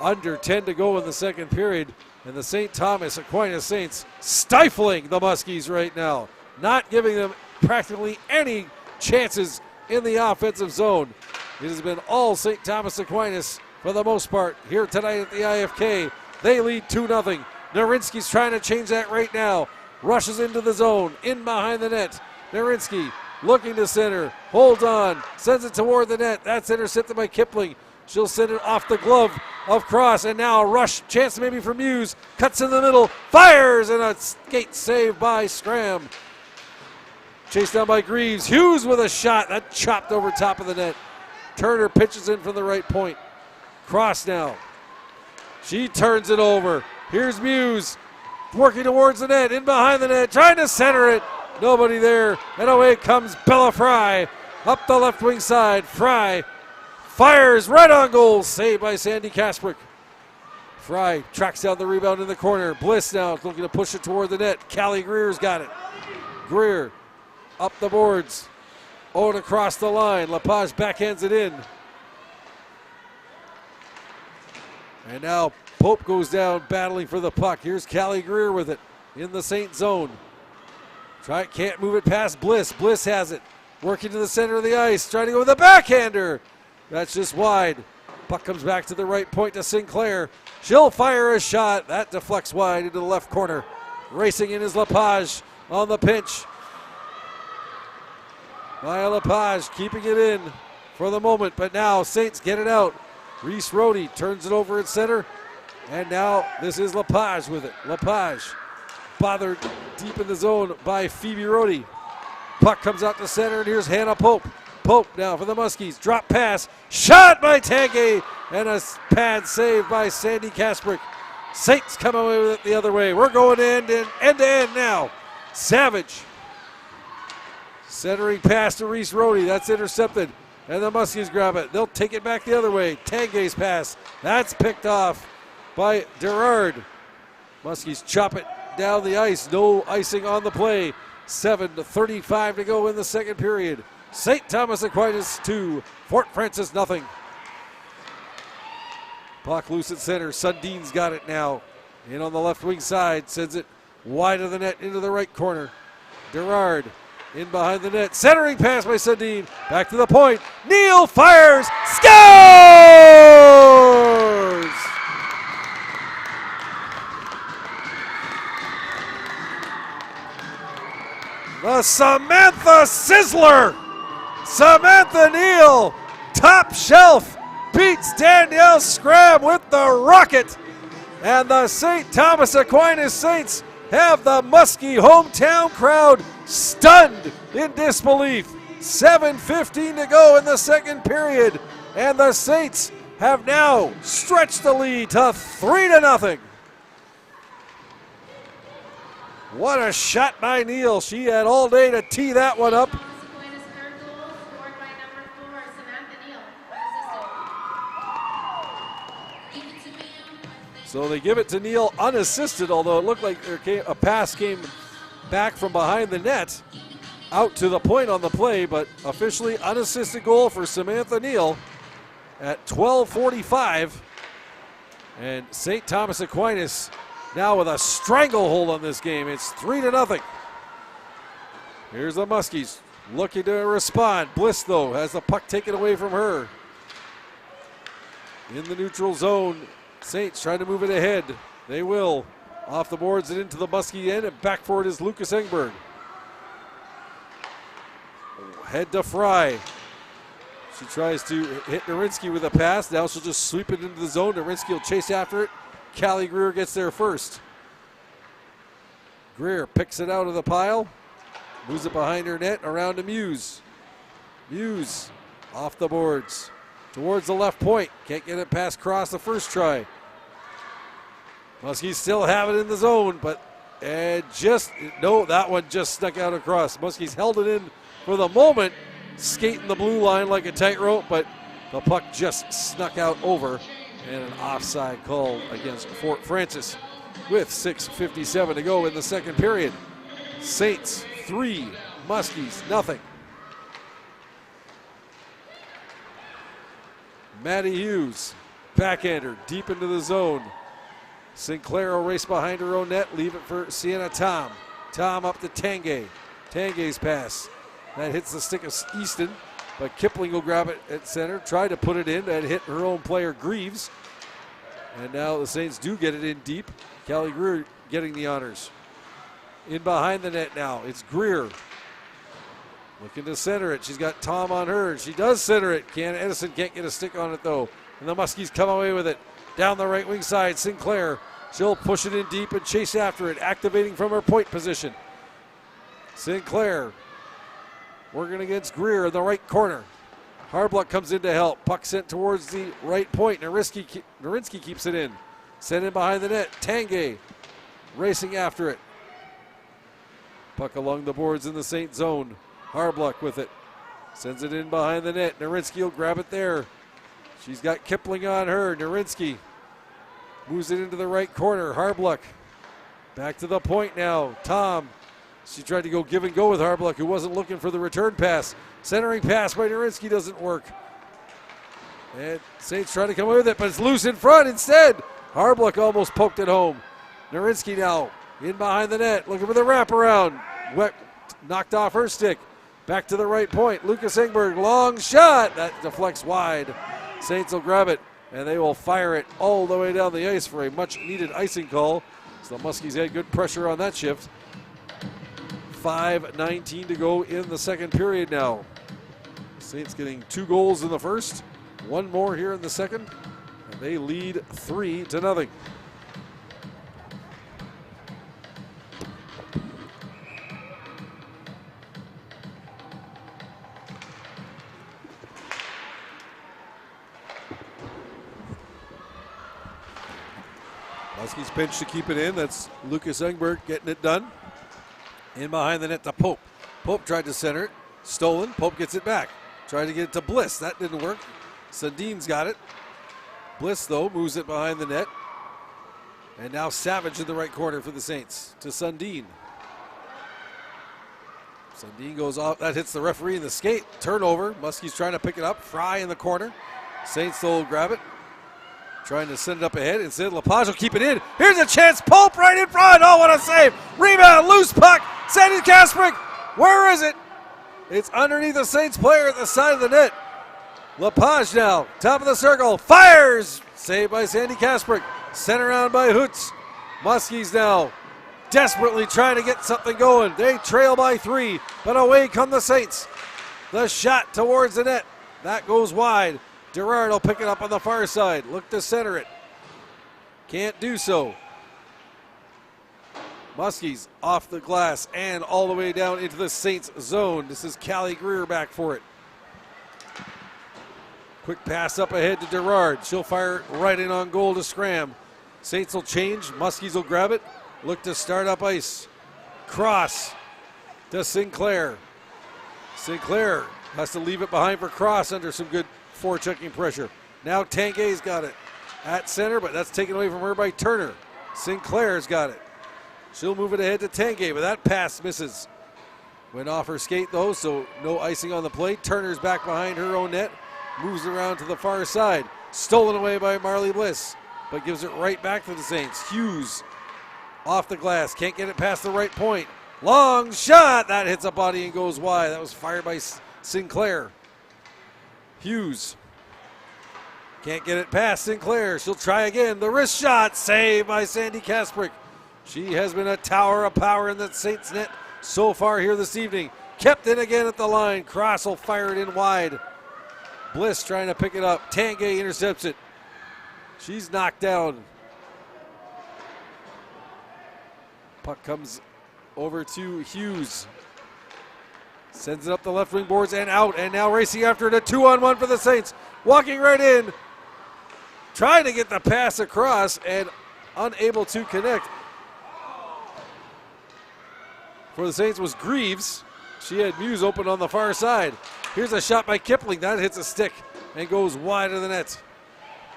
Under 10 to go in the second period. And the St. Thomas Aquinas Saints stifling the Muskies right now. Not giving them practically any chances in the offensive zone. It has been all St. Thomas Aquinas for the most part here tonight at the IFK. They lead 2-0. Narinsky's trying to change that right now. Rushes into the zone, in behind the net. Narinsky looking to center, holds on, sends it toward the net. That's intercepted by Kipling. She'll send it off the glove of Cross, and now a rush, chance maybe for Muse. Cuts in the middle, fires, and a skate save by Scram. Chased down by Greaves. Hughes with a shot. That chopped over top of the net. Turner pitches in from the right point. Cross now. She turns it over. Here's Muse working towards the net, in behind the net, trying to center it. Nobody there, and away comes Bella Fry. Up the left wing side, Fry fires right on goal. Saved by Sandy Kasprick. Fry tracks down the rebound in the corner. Bliss now looking to push it toward the net. Callie Greer's got it. Greer up the boards. Owen across the line. Lepage backhands it in. And now Pope goes down battling for the puck. Here's Callie Greer with it in the Saint zone. Can't move it past Bliss. Bliss has it. Working to the center of the ice. Trying to go with a backhander. That's just wide. Puck comes back to the right point to Sinclair. She'll fire a shot. That deflects wide into the left corner. Racing in is Lepage on the pinch. Maya Lepage keeping it in for the moment, but now Saints get it out. Reese Rhodey turns it over at center, and now this is Lepage with it. Lepage bothered deep in the zone by Phoebe Rhodey. Puck comes out to center, and here's Hannah Pope. Pope now for the Muskies. Drop pass. Shot by Tanguay. And a pad save by Sandy Kasprick. Saints come away with it the other way. We're going end to end now. Savage. Centering pass to Reese Rhodey. That's intercepted. And the Muskies grab it. They'll take it back the other way. Tanguay's pass. That's picked off by Gerard. Muskies chop it down the ice. No icing on the play. 7:35 to go in the second period. St. Thomas Aquinas 2, Fort Francis nothing. Puck loose at center. Sundin's got it now. In on the left wing side. Sends it wide of the net into the right corner. Gerard in behind the net. Centering pass by Sundin. Back to the point. Neal fires. Scores! The Samantha Sizzler. Samantha Neal, top shelf, beats Danielle Scram with the rocket. And the St. Thomas Aquinas Saints have the Muskie hometown crowd stunned in disbelief. 7:15 to go in the second period. And the Saints have now stretched the lead to 3-0. What a shot by Neal. She had all day to tee that one up. So they give it to Neal unassisted, although it looked like a pass came back from behind the net out to the point on the play, but officially unassisted goal for Samantha Neal at 12:45. And St. Thomas Aquinas now with a stranglehold on this game. It's 3-0. Here's the Muskies looking to respond. Bliss, though, has the puck taken away from her. In the neutral zone, Saints trying to move it ahead. They will. Off the boards and into the Muskie end, and back for it is Lucas Engberg. Head to Fry. She tries to hit Narinsky with a pass. Now she'll just sweep it into the zone. Narinsky will chase after it. Callie Greer gets there first. Greer picks it out of the pile. Moves it behind her net, around to Muse. Muse off the boards. Towards the left point. Can't get it past Cross the first try. Muskies still have it in the zone, but that one just snuck out across. Muskies held it in for the moment, skating the blue line like a tightrope, but the puck just snuck out over, and an offside call against Fort Francis with 6:57 to go in the second period. Saints 3, Muskies nothing. Maddie Hughes, backhander, deep into the zone. Sinclair will race behind her own net, leave it for Sienna Tom. Tom up to Tanguay. Tanguay's pass. That hits the stick of Easton, but Kipling will grab it at center, try to put it in. That hit her own player, Greaves. And now the Saints do get it in deep. Callie Greer getting the honors. In behind the net now, it's Greer. Looking to center it. She's got Tom on her. She does center it. Edison can't get a stick on it, though. And the Muskies come away with it. Down the right wing side, Sinclair. She'll push it in deep and chase after it, activating from her point position. Sinclair working against Greer in the right corner. Harbluck comes in to help. Puck sent towards the right point. Narinsky keeps it in. Sent in behind the net. Tanguay racing after it. Puck along the boards in the Saint zone. Harbluck with it. Sends it in behind the net. Narinsky will grab it there. She's got Kipling on her. Narinsky moves it into the right corner. Harbluck back to the point now. Tom. She tried to go give and go with Harbluck, who wasn't looking for the return pass. Centering pass by Narinsky doesn't work. And Saints trying to come away with it, but it's loose in front instead. Harbluck almost poked it home. Narinsky now in behind the net, looking for the wraparound. Knocked off her stick. Back to the right point. Lucas Engberg, long shot. That deflects wide. Saints will grab it, and they will fire it all the way down the ice for a much-needed icing call. So the Muskies had good pressure on that shift. 5:19 to go in the second period now. Saints getting 2 goals in the first, 1 more here in the second, and they lead 3-0. Muskies pinch to keep it in. That's Lucas Engberg getting it done. In behind the net to Pope. Pope tried to center it. Stolen. Pope gets it back. Tried to get it to Bliss. That didn't work. Sundin's got it. Bliss, though, moves it behind the net. And now Savage in the right corner for the Saints to Sundin. Sundin goes off. That hits the referee in the skate. Turnover. Muskies trying to pick it up. Fry in the corner. Saints will grab it. Trying to send it up ahead. Instead, Lepage will keep it in. Here's a chance. Pope right in front. Oh, what a save. Rebound. Loose puck. Sandy Kasprick. Where is it? It's underneath the Saints player at the side of the net. Lepage now. Top of the circle. Fires. Saved by Sandy Kasprick. Sent around by Hoots. Muskies now desperately trying to get something going. They trail by 3, but away come the Saints. The shot towards the net. That goes wide. Gerard will pick it up on the far side. Look to center it. Can't do so. Muskies off the glass and all the way down into the Saints zone. This is Callie Greer back for it. Quick pass up ahead to Gerard. She'll fire it right in on goal to Scram. Saints will change. Muskies will grab it. Look to start up ice. Cross to Sinclair. Sinclair has to leave it behind for Cross under some good forechecking pressure. Now Tanguay's got it at center, but that's taken away from her by Turner. Sinclair's got it. She'll move it ahead to Tanguay, but that pass misses. Went off her skate though, so no icing on the plate. Turner's back behind her own net. Moves around to the far side. Stolen away by Marley Bliss, but gives it right back to the Saints. Hughes off the glass, can't get it past the right point. Long shot, that hits a body and goes wide. That was fired by Sinclair. Hughes can't get it past Sinclair. She'll try again. The wrist shot, saved by Sandy Kasprick. She has been a tower of power in the Saints net so far here this evening. Kept in again at the line. Cross will fire it in wide. Bliss trying to pick it up. Tanguay intercepts it. She's knocked down. Puck comes over to Hughes. Sends it up the left wing boards and out. And now racing after it. A 2-on-1 for the Saints. Walking right in. Trying to get the pass across and unable to connect. For the Saints was Greaves. She had Muse open on the far side. Here's a shot by Kipling. That hits a stick and goes wide of the net.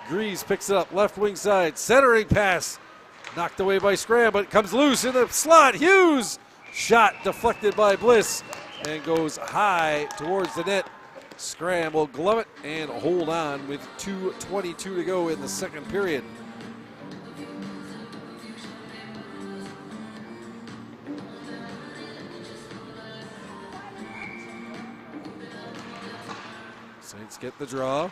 Greaves picks it up, left wing side. Centering pass. Knocked away by Scram, but it comes loose in the slot. Hughes. Shot deflected by Bliss and goes high towards the net. Scram will glove it and hold on with 2:22 to go in the second period. Saints get the draw.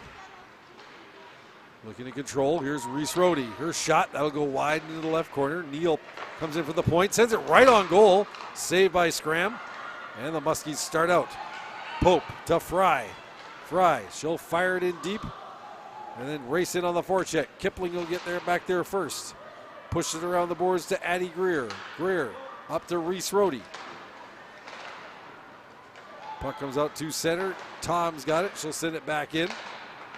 Looking to control. Here's Reese Rohde. Her shot, that'll go wide into the left corner. Neal comes in for the point, sends it right on goal. Saved by Scram. And the Muskies start out. Pope to Fry. Fry, she'll fire it in deep and then race in on the forecheck. Kipling will get there back there first. Push it around the boards to Addie Greer. Greer up to Reese Rohde. Puck comes out to center. Tom's got it. She'll send it back in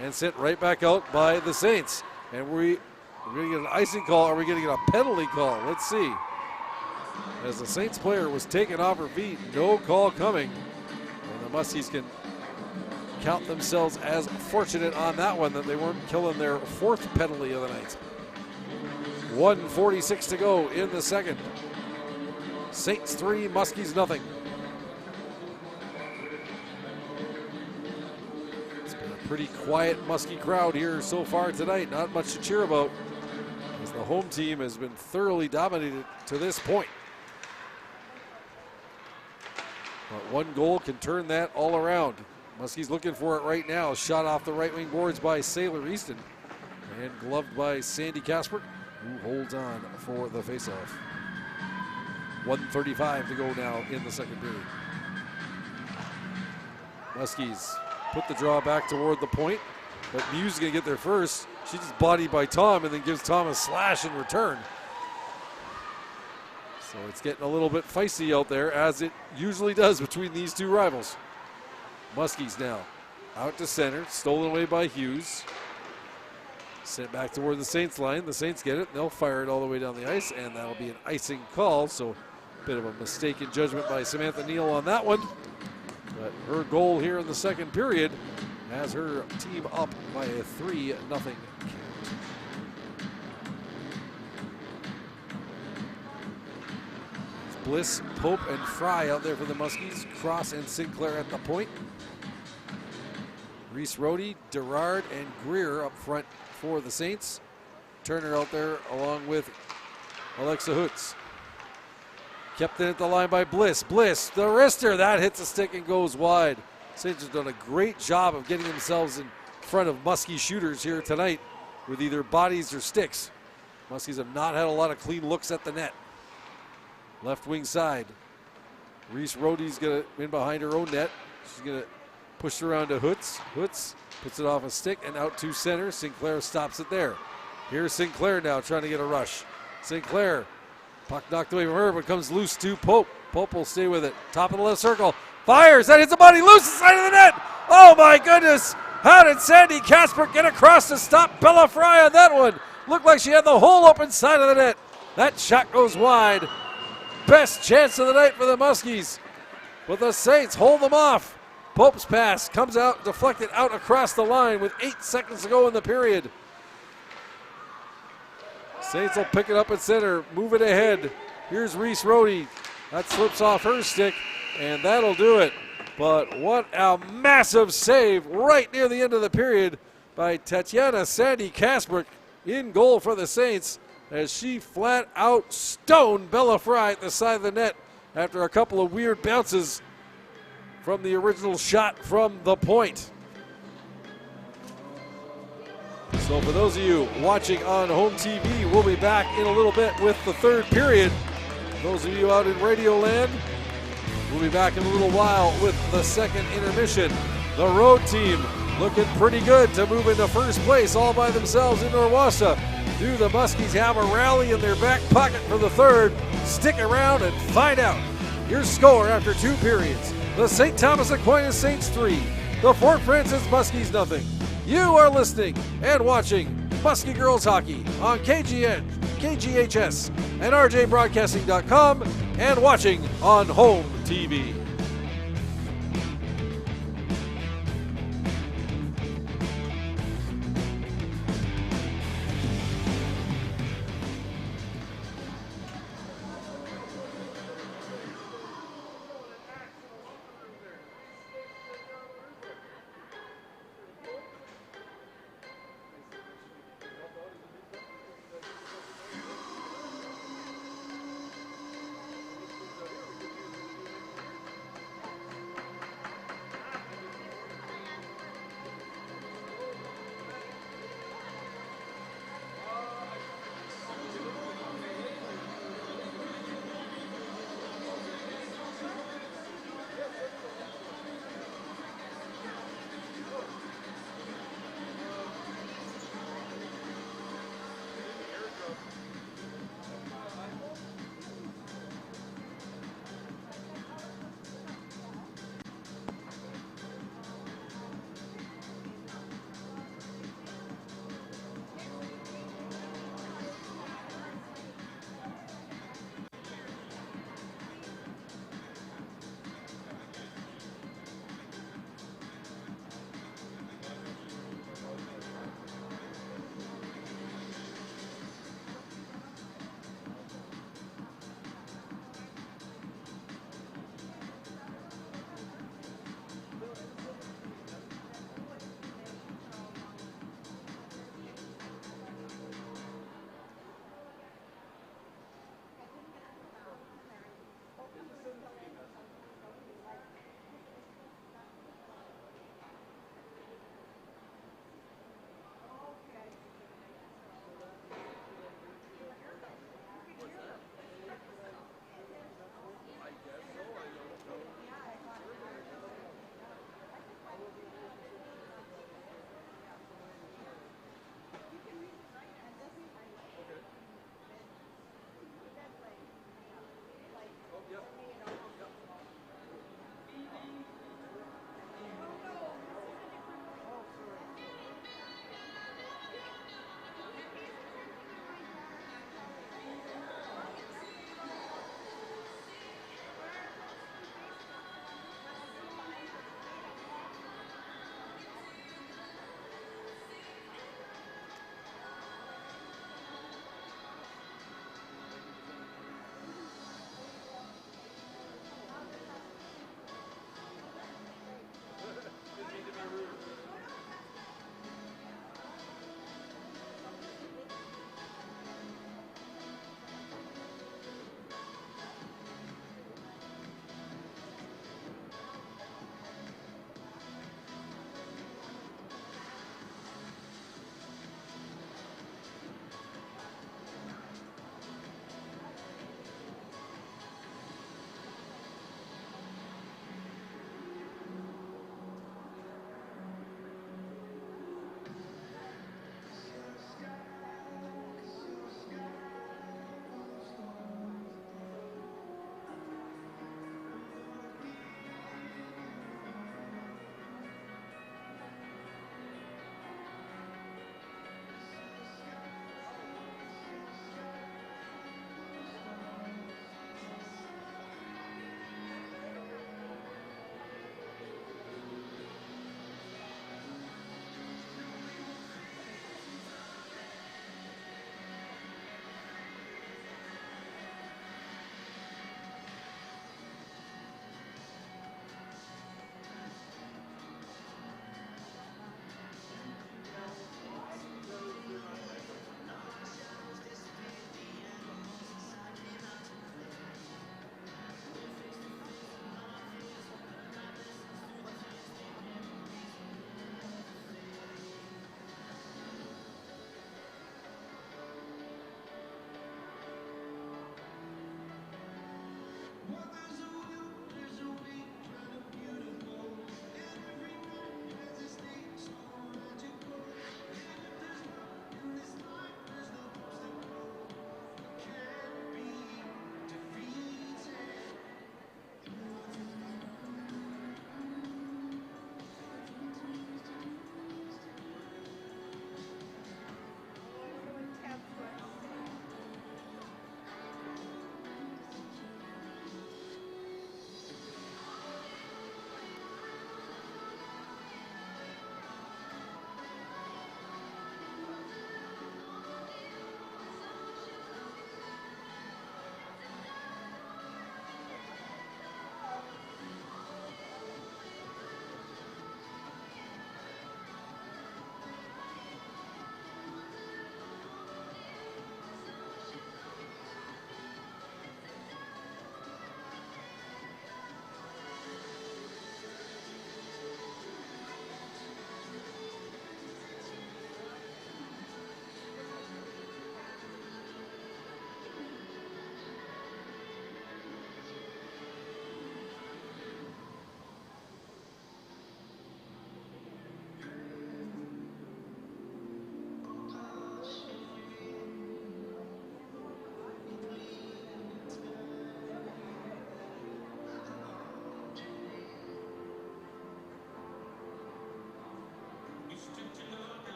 and sent right back out by the Saints. And we're going to get an icing call. Or are we going to get a penalty call? Let's see. As the Saints player was taken off her feet, no call coming. And the Muskies can count themselves as fortunate on that one that they weren't killing their fourth penalty of the night. 1:46 to go in the second. Saints 3, Muskies nothing. Pretty quiet Muskie crowd here so far tonight. Not much to cheer about as the home team has been thoroughly dominated to this point. But one goal can turn that all around. Muskies looking for it right now. Shot off the right wing boards by Sailor Easton and gloved by Sandy Kasprick, who holds on for the faceoff. 1:35 to go now in the second period. Muskies put the draw back toward the point, but Muse is going to get there first. She's just bodied by Tom and then gives Tom a slash in return. So it's getting a little bit feisty out there, as it usually does between these two rivals. Muskies now out to center, stolen away by Hughes. Sent back toward the Saints line. The Saints get it. They'll fire it all the way down the ice, and that'll be an icing call. So a bit of a mistake in judgment by Samantha Neal on that one. But her goal here in the second period has her team up by a 3-0 count. Bliss, Pope, and Fry out there for the Muskies. Cross and Sinclair at the point. Reese Rohde, Gerard, and Greer up front for the Saints. Turner out there along with Alexa Hoots. Kept in at the line by Bliss. Bliss, the wrister, that hits a stick and goes wide. Saints have done a great job of getting themselves in front of Muskie shooters here tonight with either bodies or sticks. Muskies have not had a lot of clean looks at the net. Left wing side. Reese Rohde's going to in behind her own net. She's going to push it around to Hoots. Hoots puts it off a stick and out to center. Sinclair stops it there. Here's Sinclair now trying to get a rush. Sinclair, puck knocked away from her, but comes loose to Pope. Pope will stay with it. Top of the left circle. Fires. That hits the body. Loose the side of the net. Oh my goodness. How did Sandy Casper get across to stop Bella Fry on that one? Looked like she had the whole open side of the net. That shot goes wide. Best chance of the night for the Muskies. But the Saints hold them off. Pope's pass comes out, deflected out across the line with 8 seconds to go in the period. Saints will pick it up at center, move it ahead. Here's Reese Rohde. That slips off her stick, and that'll do it. But what a massive save right near the end of the period by Tatiana Sandy Kasprick in goal for the Saints as she flat out stoned Bella Fry at the side of the net after a couple of weird bounces from the original shot from the point. So for those of you watching on home TV, we'll be back in a little bit with the third period. Those of you out in Radio Land, we'll be back in a little while with the second intermission. The road team looking pretty good to move into first place all by themselves in Norwassa. Do the Muskies have a rally in their back pocket for the third? Stick around and find out. Your score after 2 periods. The St. Thomas Aquinas Saints 3. The Fort Francis Muskies nothing. You are listening and watching Muskie Girls Hockey on KGN, KGHS, and RJBroadcasting.com, and watching on home TV.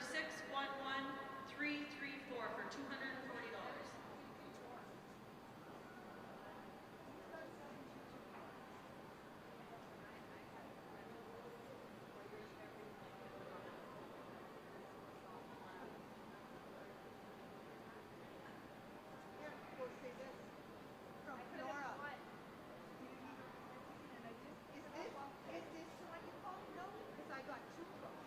611334 for $240. Here, go say this. From Kenora. Is this what you call it? No, because I got two books.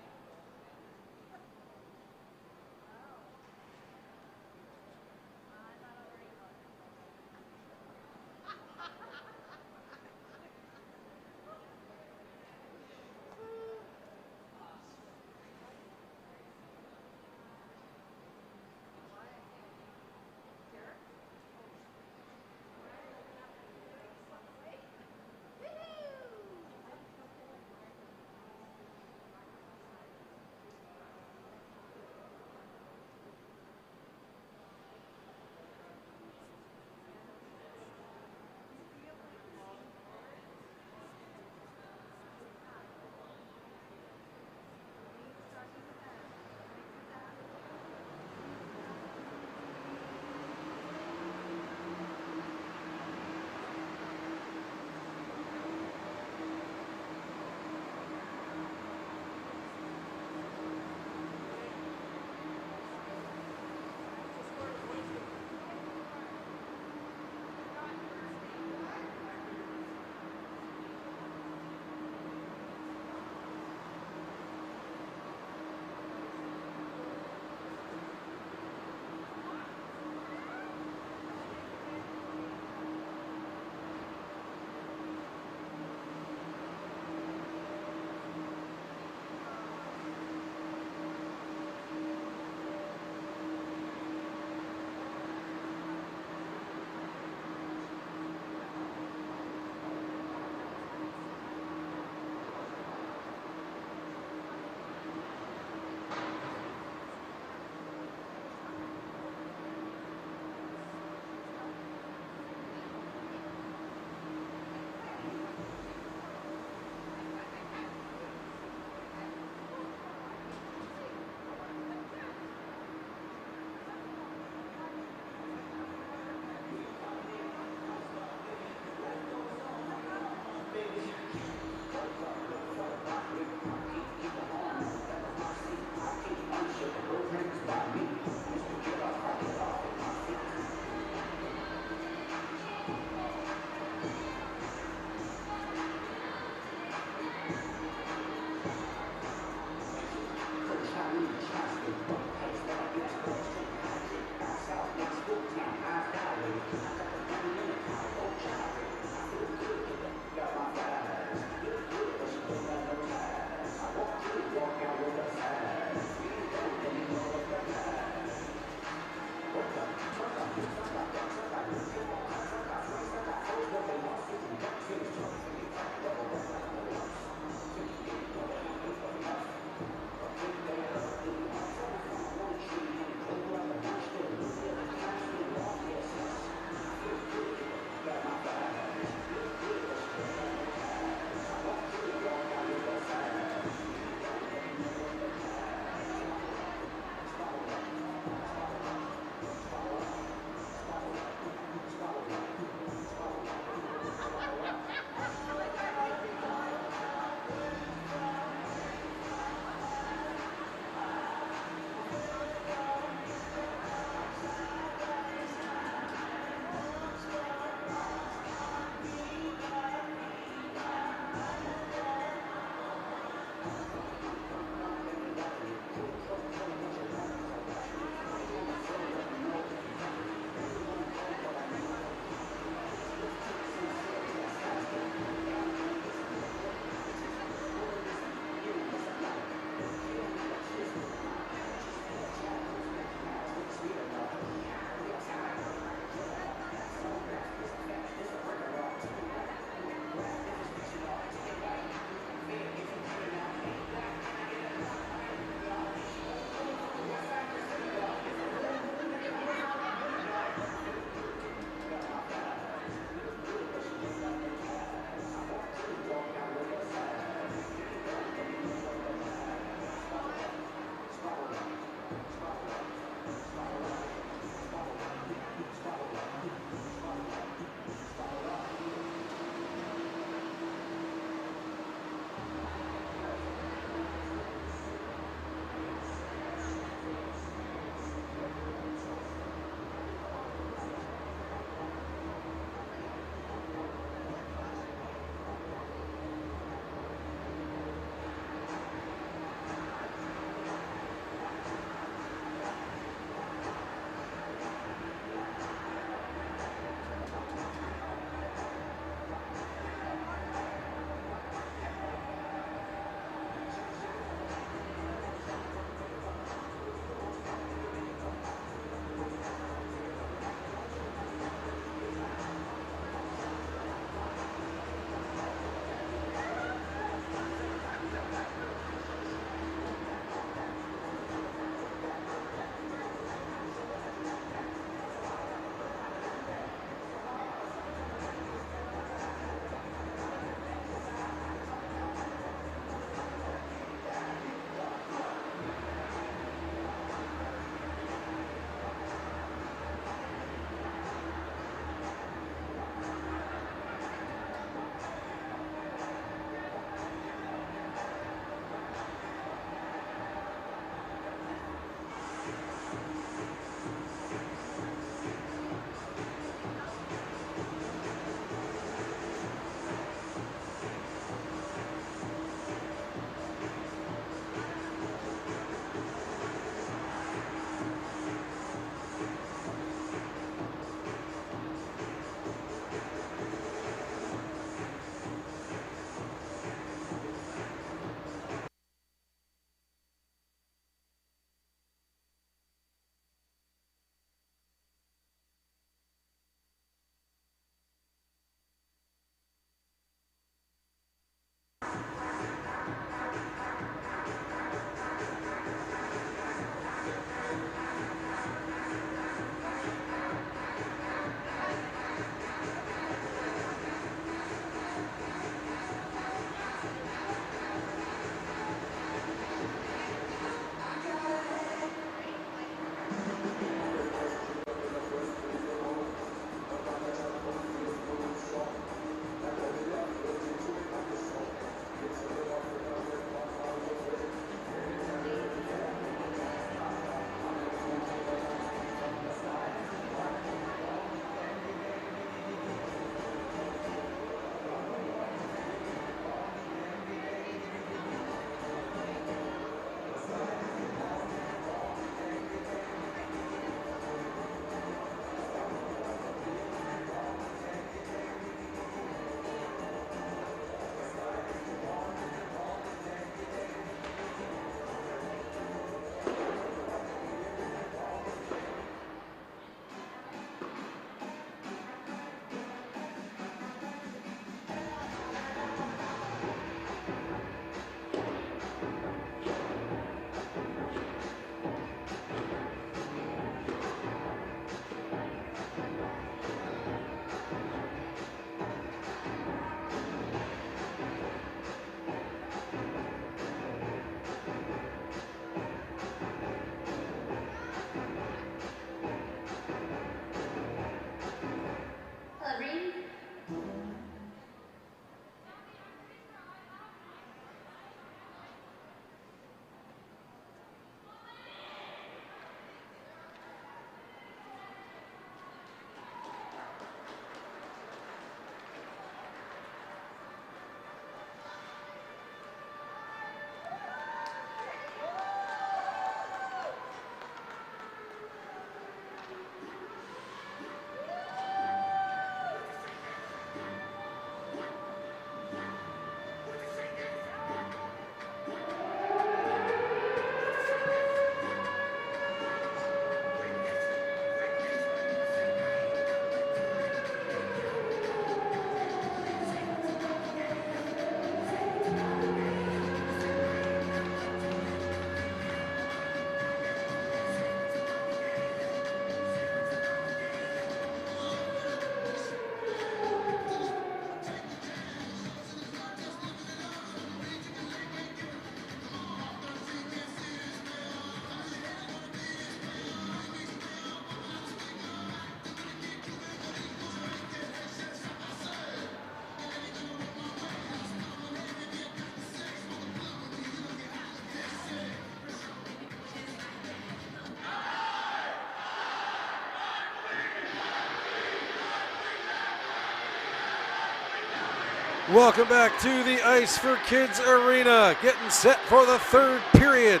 Welcome back to the Ice for Kids Arena, getting set for the third period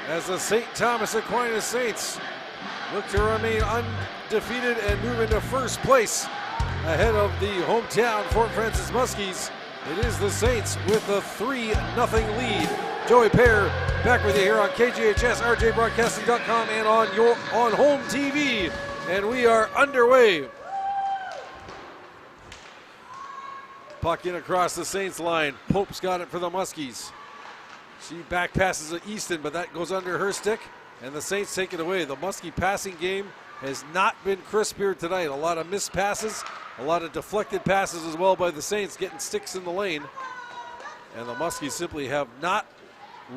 as the St. Thomas Aquinas Saints look to remain undefeated and move into first place ahead of the hometown Fort Francis Muskies. It is the Saints with a 3-0 lead. Joey Pear back with you here on KGHS, RJBroadcasting.com, and on home TV, and we are underway. Puck in across the Saints line. Pope's got it for the Muskies. She back passes to Easton, but that goes under her stick, and the Saints take it away. The Muskie passing game has not been crisp here tonight. A lot of missed passes, a lot of deflected passes as well by the Saints, getting sticks in the lane. And the Muskies simply have not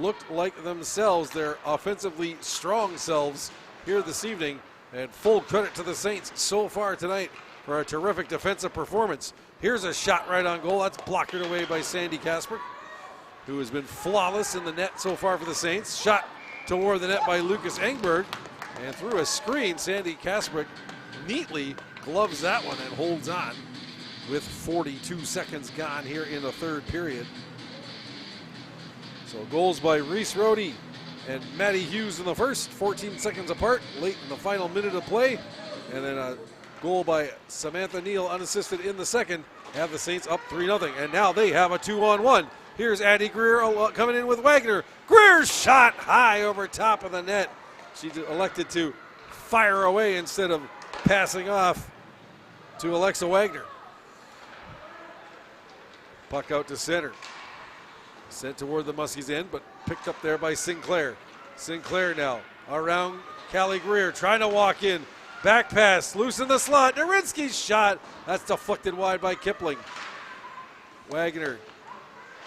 looked like themselves, their offensively strong selves here this evening. And full credit to the Saints so far tonight for a terrific defensive performance. Here's a shot right on goal. That's blocked away by Sandy Kasper, who has been flawless in the net so far for the Saints. Shot toward the net by Lucas Engberg. And through a screen, Sandy Kasper neatly gloves that one and holds on with 42 seconds gone here in the third period. So goals by Reese Rohde and Maddie Hughes in the first, 14 seconds apart, late in the final minute of play. And then a goal by Samantha Neal, unassisted in the second, have the Saints up 3-0. And now they have a 2-on-1. Here's Addie Greer coming in with Wagner. Greer's shot high over top of the net. She elected to fire away instead of passing off to Alexa Wagner. Puck out to center. Sent toward the Muskies end, but picked up there by Sinclair. Sinclair now around Callie Greer, trying to walk in. Back pass, loose in the slot. Narinsky's shot. That's deflected wide by Kipling. Wagner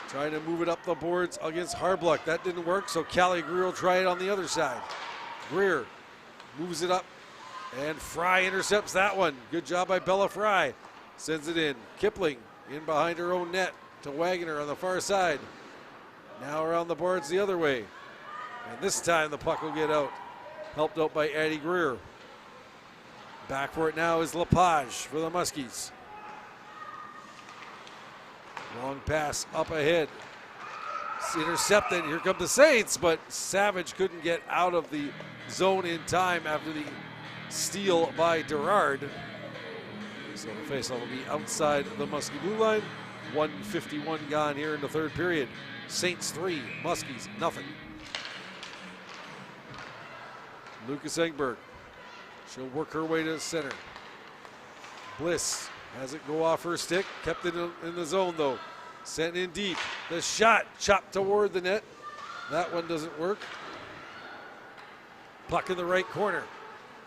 trying to move it up the boards against Harbluck. That didn't work, so Callie Greer will try it on the other side. Greer moves it up, and Fry intercepts that one. Good job by Bella Fry. Sends it in. Kipling in behind her own net to Wagner on the far side. Now around the boards the other way. And this time the puck will get out. Helped out by Addie Greer. Back for it now is Lepage for the Muskies. Long pass up ahead. It's intercepted. Here come the Saints, but Savage couldn't get out of the zone in time after the steal by Gerard. So the faceoff will be outside the Muskie blue line. 1:51 gone here in the third period. Saints 3, Muskies nothing. Lucas Engberg. She'll work her way to center. Bliss has it go off her stick. Kept it in the zone though. Sent in deep. The shot chopped toward the net. That one doesn't work. Puck in the right corner.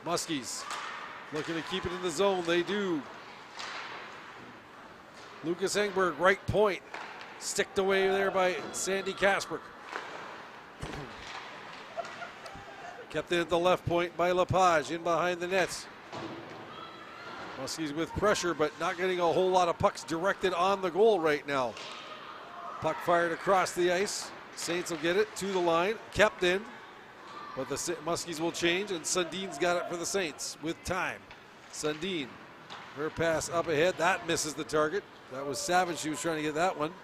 Muskies looking to keep it in the zone. They do. Lucas Engberg, right point. Sticked away there by Sandy Kasper. Kept it at the left point by Lepage in behind the nets. Muskies with pressure, but not getting a whole lot of pucks directed on the goal right now. Puck fired across the ice. Saints will get it to the line. Kept in, but the Muskies will change, and Sundin's got it for the Saints with time. Sundin, her pass up ahead. That misses the target. That was Savage. She was trying to get that one.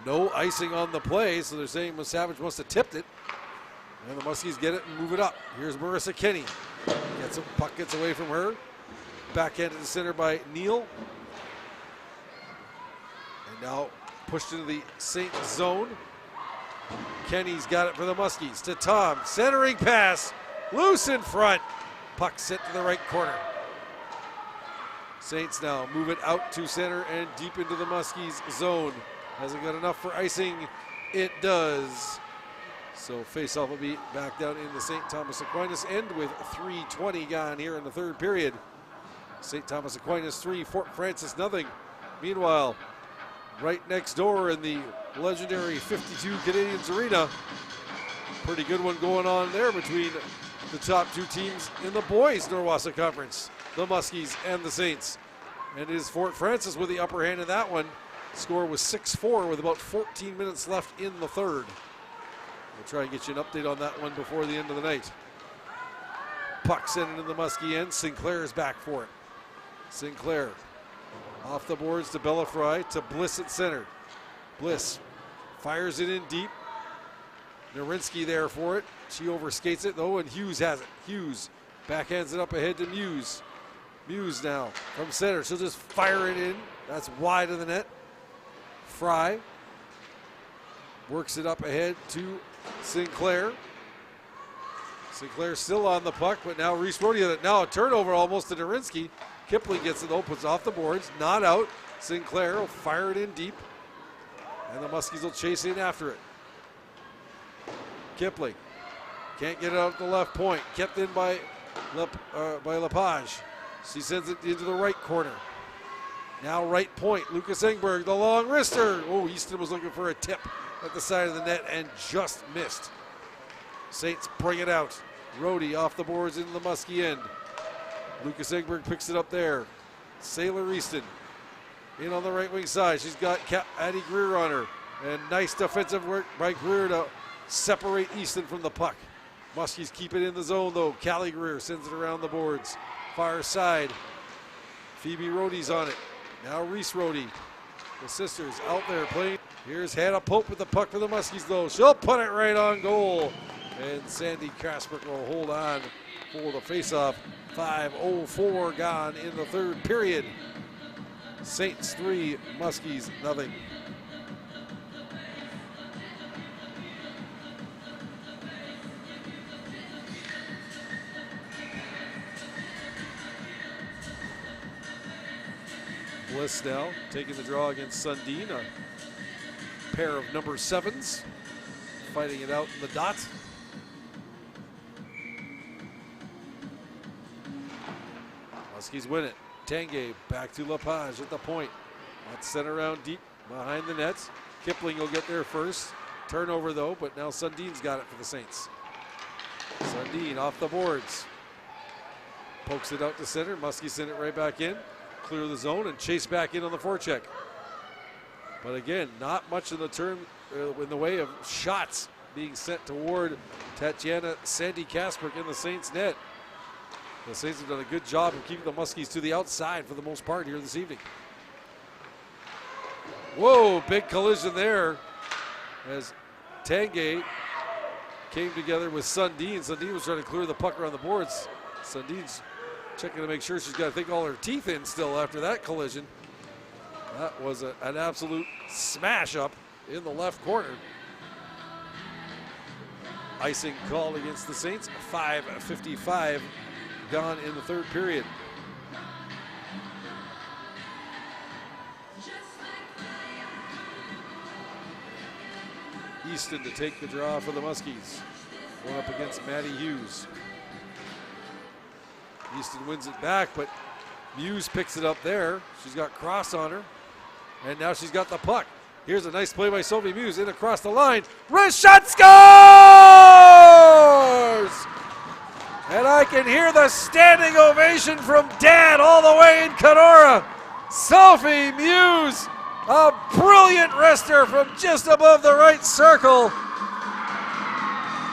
No icing on the play, so they're saying Savage must have tipped it. And the Muskies get it and move it up. Here's Marissa Kenny. Puck gets away from her. Backhanded to center by Neal. And now pushed into the Saint zone. Kenny's got it for the Muskies. To Tom. Centering pass. Loose in front. Puck sent to the right corner. Saints now move it out to center and deep into the Muskies zone. Has it got enough for icing? It does. So faceoff will be back down in the St. Thomas Aquinas end with 3:20 gone here in the third period. St. Thomas Aquinas 3, Fort Francis nothing. Meanwhile, right next door in the legendary 52 Canadians Arena, pretty good one going on there between the top two teams in the boys Norwasa Conference, the Muskies and the Saints. And it is Fort Francis with the upper hand in that one. Score was 6-4 with about 14 minutes left in the third. We'll try and get you an update on that one before the end of the night. Puck sent into the Muskie end. Sinclair is back for it. Sinclair Off the boards to Bella Fry to Bliss at center. Bliss fires it in deep. Narinsky there for it. She overskates it though, and Hughes has it. Hughes backhands it up ahead to Muse. Muse now from center. She'll just fire it in. That's wide of the net. Fry works it up ahead to Sinclair. Sinclair still on the puck, but now Reese Brody. Now a turnover almost to Narinsky. Kipling gets it, though, puts off the boards, not out. Sinclair will fire it in deep, and the Muskies will chase in after it. Kipling can't get it out at the left point. Kept in by Lepage. She sends it into the right corner. Now right point, Lucas Engberg, the long wrister. Oh, Easton was looking for a tip at the side of the net and just missed. Saints bring it out. Rhodey off the boards into the Muskie end. Lucas Engberg picks it up there. Sailor Easton in on the right wing side. She's got Addie Greer on her. And nice defensive work by Greer to separate Easton from the puck. Muskies keep it in the zone though. Callie Greer sends it around the boards. Far side. Phoebe Rhodey's on it. Now Reese Rhodey. The sisters out there playing. Here's Hannah Pope with the puck for the Muskies though. She'll put it right on goal. And Sandy Kasper will hold on for the faceoff. 5:04 gone in the third period. Saints 3, Muskies nothing. Bliss now taking the draw against Sundin. A pair of number 7s fighting it out in the dot. Muskies win it. Tanguay back to Lepage at the point. That's sent around deep behind the nets. Kipling will get there first. Turnover though, but now Sundin's got it for the Saints. Sundin off the boards. Pokes it out to center. Muskies send it right back in. Clear the zone and chase back in on the forecheck. But again, not much in the turn in the way of shots being sent toward Tatiana Sandy Kasper in the Saints net. The Saints have done a good job of keeping the Muskies to the outside for the most part here this evening. Whoa, big collision there as Tanguay came together with Sundin. Sundin was trying to clear the puck around the boards. Sundin's checking to make sure she's got, I think, all her teeth in still after that collision. That was an absolute smash up in the left corner. Icing called against the Saints. 5:55 gone in the third period. Easton to take the draw for the Muskies. Going up against Maddie Hughes. Easton wins it back, but Muse picks it up there. She's got Cross on her, and now she's got the puck. Here's a nice play by Sophie Muse in across the line. Wrist shot, scores! And I can hear the standing ovation from Dad all the way in Kenora. Sophie Muse, a brilliant wrister from just above the right circle.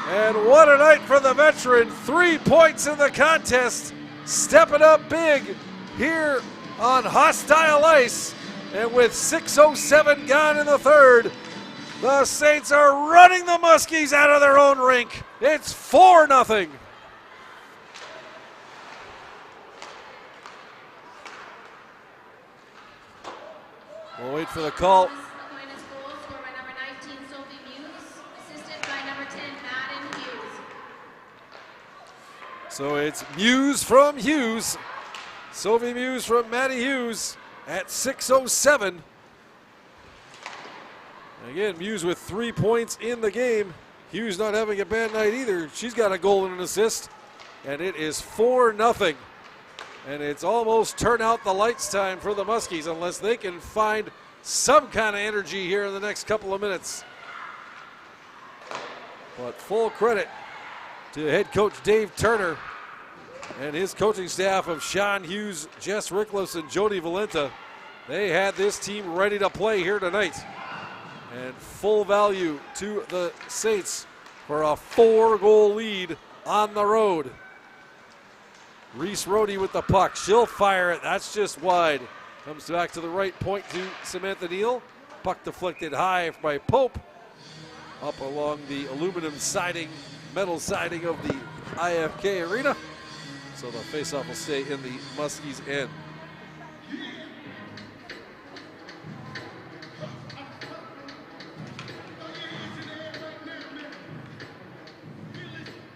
And what a night for the veteran. 3 points in the contest. Stepping up big here on hostile ice. And with 6:07 gone in the third, the Saints are running the Muskies out of their own rink. It's 4-0. We'll wait for the call. So it's Muse from Hughes. Sophie Muse from Maddie Hughes at 6:07. Again, Muse with 3 points in the game. Hughes not having a bad night either. She's got a goal and an assist. And it is 4-0. And it's almost turn out the lights time for the Muskies unless they can find some kind of energy here in the next couple of minutes. But full credit to head coach Dave Turner and his coaching staff of Sean Hughes, Jess Rickless, and Jody Valenta. They had this team ready to play here tonight. And full value to the Saints for a 4-goal lead on the road. Reese Rhodey with the puck. She'll fire it. That's just wide. Comes back to the right point to Samantha Neal. Puck deflected high by Pope. Up along the aluminum siding, metal siding of the IFK Arena. So the faceoff will stay in the Muskies' end.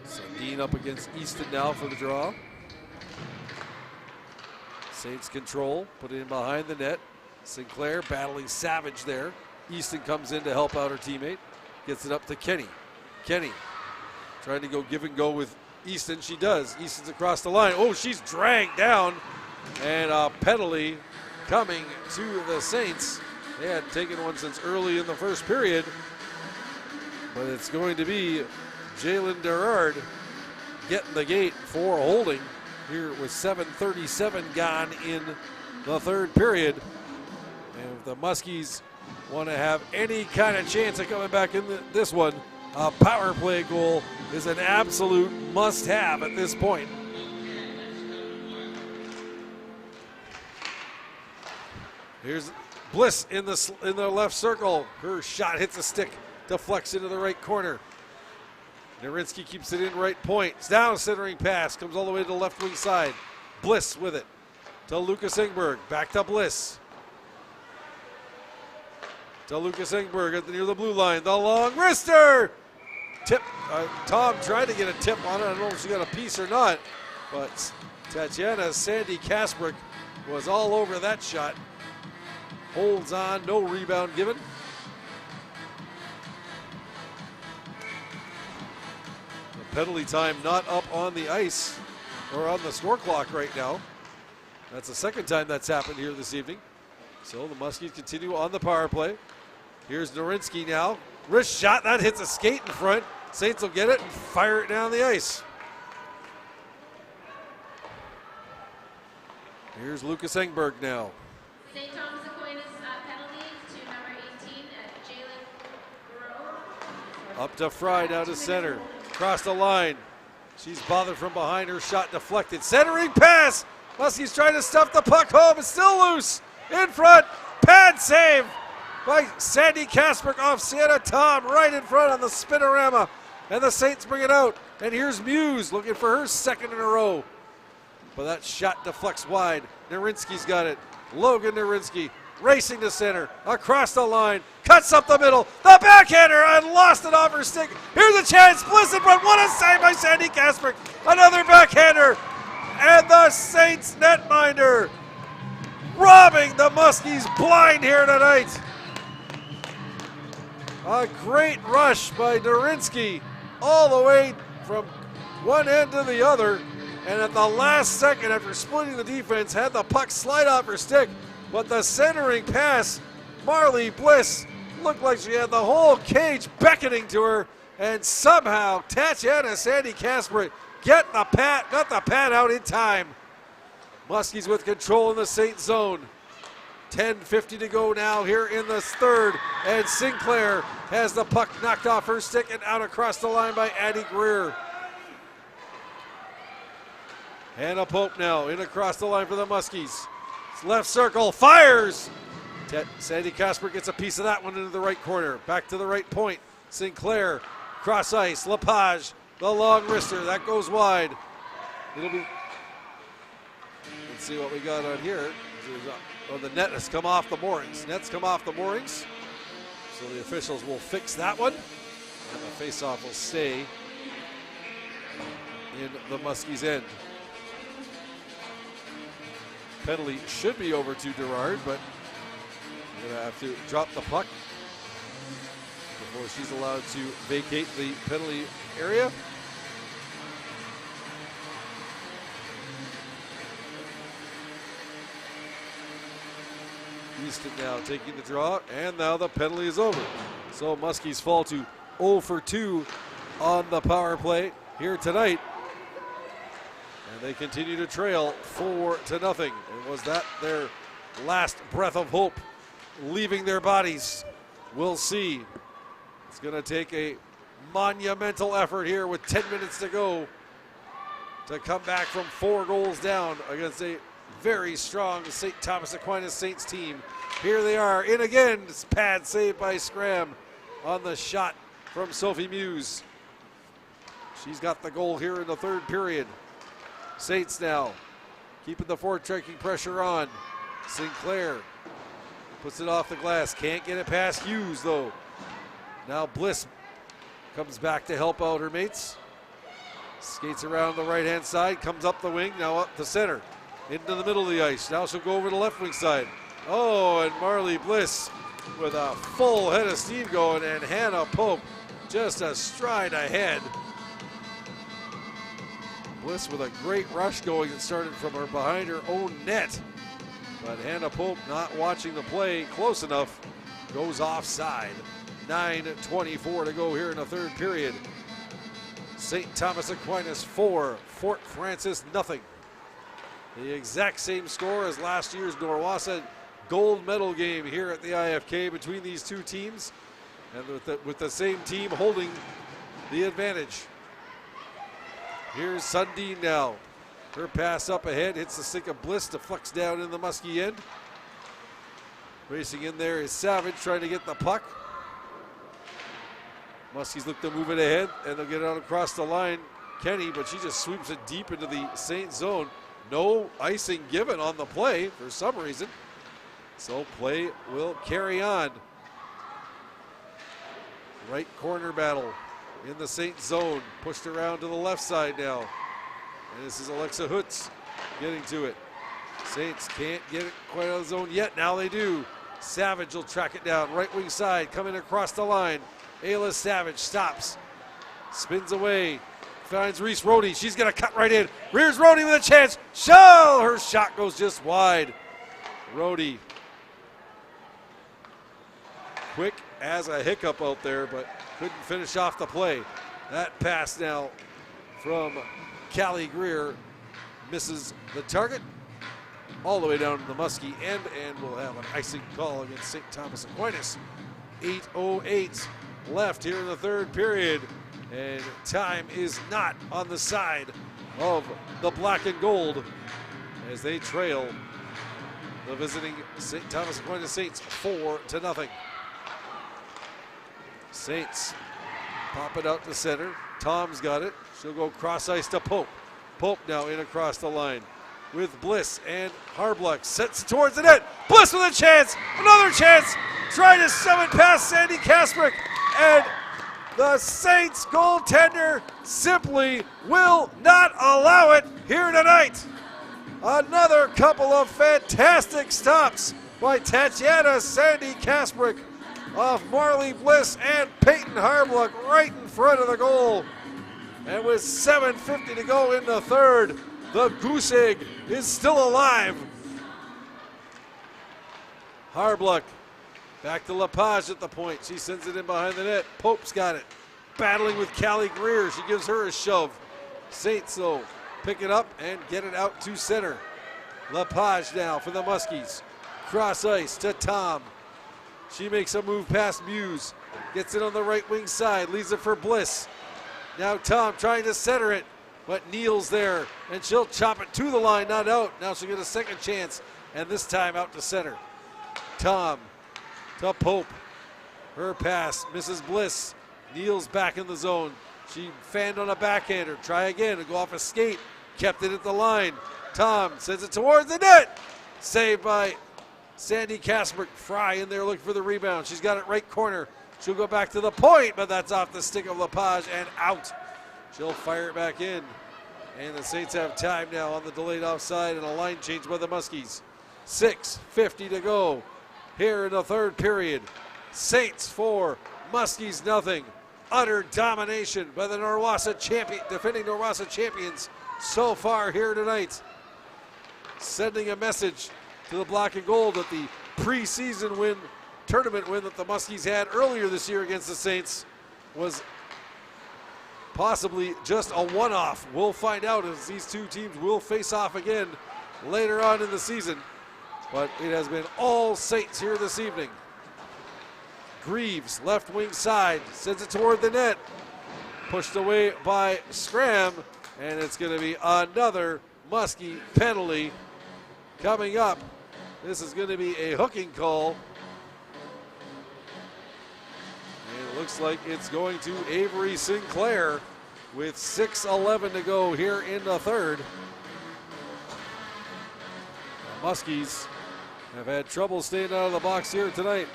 Sundin up against Easton now for the draw. Saints control, put it in behind the net. Sinclair battling Savage there. Easton comes in to help out her teammate. Gets it up to Kenny. Kenny trying to go give and go with Easton. She does. Easton's across the line. Oh, she's dragged down. And a penalty coming to the Saints. They hadn't taken one since early in the first period. But it's going to be Jalen Gerard getting the gate for holding here with 7:37 gone in the third period. And if the Muskies want to have any kind of chance of coming back in this one, a power play goal is an absolute must-have at this point. Here's Bliss in the left circle. Her shot hits a stick, deflects into the right corner. Narinsky keeps it in right point. It's down, centering pass, comes all the way to the left wing side. Bliss with it to Lucas Engberg. Back to Bliss. To Lucas Engberg near the blue line. The long wrister. Tip. Tom tried to get a tip on it. I don't know if she got a piece or not. But Tatiana Sandy Kasprick was all over that shot. Holds on. No rebound given. Penalty time not up on the ice or on the score clock right now. That's the second time that's happened here this evening. So the Muskies continue on the power play. Here's Narinsky now. Wrist shot, that hits a skate in front. Saints will get it and fire it down the ice. Here's Lucas Engberg now. St. Thomas Aquinas penalty to number 18, Jalen Groh. Up to Fry, down to center. Across the line. She's bothered from behind, her shot deflected. Centering pass. Muskies trying to stuff the puck home. It's still loose. In front. Pad save by Sandy Kasprick off Sienna Tom right in front on the spinorama. And the Saints bring it out. And here's Muse looking for her second in a row. But that shot deflects wide. Narinsky's got it. Logan Narinsky racing to center, across the line, cuts up the middle, the backhander, and lost it off her stick. Here's a chance, Bliss in front, what a save by Sandy Kasprick. Another backhander, and the Saints netminder robbing the Muskies blind here tonight. A great rush by Narinsky all the way from one end to the other, and at the last second after splitting the defense, had the puck slide off her stick. But the centering pass, Marley Bliss looked like she had the whole cage beckoning to her, and somehow Tatiana Sandy Kasprick got the pad out in time. Muskies with control in the Saint zone. 10:50 to go now here in the third, and Sinclair has the puck knocked off her stick and out across the line by Addie Greer. Hannah Pope now in across the line for the Muskies. Left circle, fires! Sandy Kasprick gets a piece of that one into the right corner. Back to the right point. Sinclair, cross ice, Lepage, the long wrister, that goes wide. It'll be, let's see what we got on here. Oh, the net has come off the moorings. Net's come off the moorings. So the officials will fix that one. And the faceoff will stay in the Muskies' end. Penalty should be over to Gerard, but we're going to have to drop the puck before she's allowed to vacate the penalty area. Easton now taking the draw, and now the penalty is over. So Muskies fall to 0 for 2 on the power play here tonight. And they continue to trail 4-0. And was that their last breath of hope leaving their bodies? We'll see. It's going to take a monumental effort here with 10 minutes to go to come back from 4 goals down against a very strong St. Thomas Aquinas Saints team. Here they are in again. It's pad saved by Scram on the shot from Sophie Muse. She's got the goal here in the third period. Saints now keeping the forward-checking pressure on. Sinclair puts it off the glass. Can't get it past Hughes, though. Now Bliss comes back to help out her mates. Skates around the right-hand side, comes up the wing, now up the center. Into the middle of the ice. Now she'll go over the left wing side. Oh, and Marley Bliss with a full head of steam going, and Hannah Pope just a stride ahead. Bliss with a great rush going that started from her behind her own net. But Hannah Pope not watching the play close enough, goes offside. 9:24 to go here in the third period. St. Thomas Aquinas 4, Fort Francis nothing. The exact same score as last year's Norwassa gold medal game here at the IFK between these two teams, and with the same team holding the advantage. Here's Sundin now. Her pass up ahead, hits the stick of Bliss, deflects down in the Muskie end. Racing in there is Savage trying to get the puck. Muskies look to move it ahead, and they'll get it out across the line. Kenny, but she just sweeps it deep into the Saint zone. No icing given on the play for some reason. So play will carry on. Right corner battle in the Saint zone. Pushed around to the left side now. And this is Alexa Hutz getting to it. Saints can't get it quite out of the zone yet. Now they do. Savage will track it down. Right wing side coming across the line. Ayla Savage stops. Spins away. Finds Reese Rohde. She's going to cut right in. Rears Rohde with a chance. Shell! Her shot goes just wide. Rohde. Quick as a hiccup out there, but couldn't finish off the play. That pass now from Callie Greer misses the target all the way down to the Muskie end, and we'll have an icing call against St. Thomas Aquinas. 8:08 left here in the third period, and time is not on the side of the black and gold as they trail the visiting St. Thomas Aquinas Saints 4-0. Saints pop it out to center. Tom's got it. She'll go cross ice to Pope. Pope now in across the line with Bliss and Harbluck. Sets towards the net. Bliss with a chance. Another chance. Trying to summon past Sandy Kasprick. And the Saints goaltender simply will not allow it here tonight. Another couple of fantastic stops by Tatiana Sandy Kasprick off Marley Bliss and Peyton Harbluck right in front of the goal. And with 7:50 to go in the third, the Goose Egg is still alive. Harbluck back to Lepage at the point. She sends it in behind the net. Pope's got it. Battling with Callie Greer. She gives her a shove. Saints, though, pick it up and get it out to center. Lepage now for the Muskies. Cross ice to Tom. She makes a move past Muse. Gets it on the right wing side. Leaves it for Bliss. Now Tom trying to center it, but Neal's there, and she'll chop it to the line, not out. Now she'll get a second chance, and this time out to center. Tom to Pope. Her pass misses Bliss. Neal's back in the zone. She fanned on a backhander. Try again and go off a skate. Kept it at the line. Tom sends it towards the net. Saved by Sandy Kasprick. Fry in there looking for the rebound. She's got it right corner. She'll go back to the point, but that's off the stick of Lepage and out. She'll fire it back in. And the Saints have time now on the delayed offside and a line change by the Muskies. 6:50 to go here in the third period. Saints 4, Muskies nothing. Utter domination by the defending Norwassa champions so far here tonight. Sending a message to the black and gold that the preseason tournament win that the Muskies had earlier this year against the Saints was possibly just a one-off. We'll find out as these two teams will face off again later on in the season. But it has been all Saints here this evening. Greaves, left wing side, sends it toward the net. Pushed away by Scram, and it's going to be another Muskie penalty. coming up. This is going to be a hooking call. And it looks like it's going to Avery Sinclair with 6:11 to go here in the third. The Muskies have had trouble staying out of the box here tonight.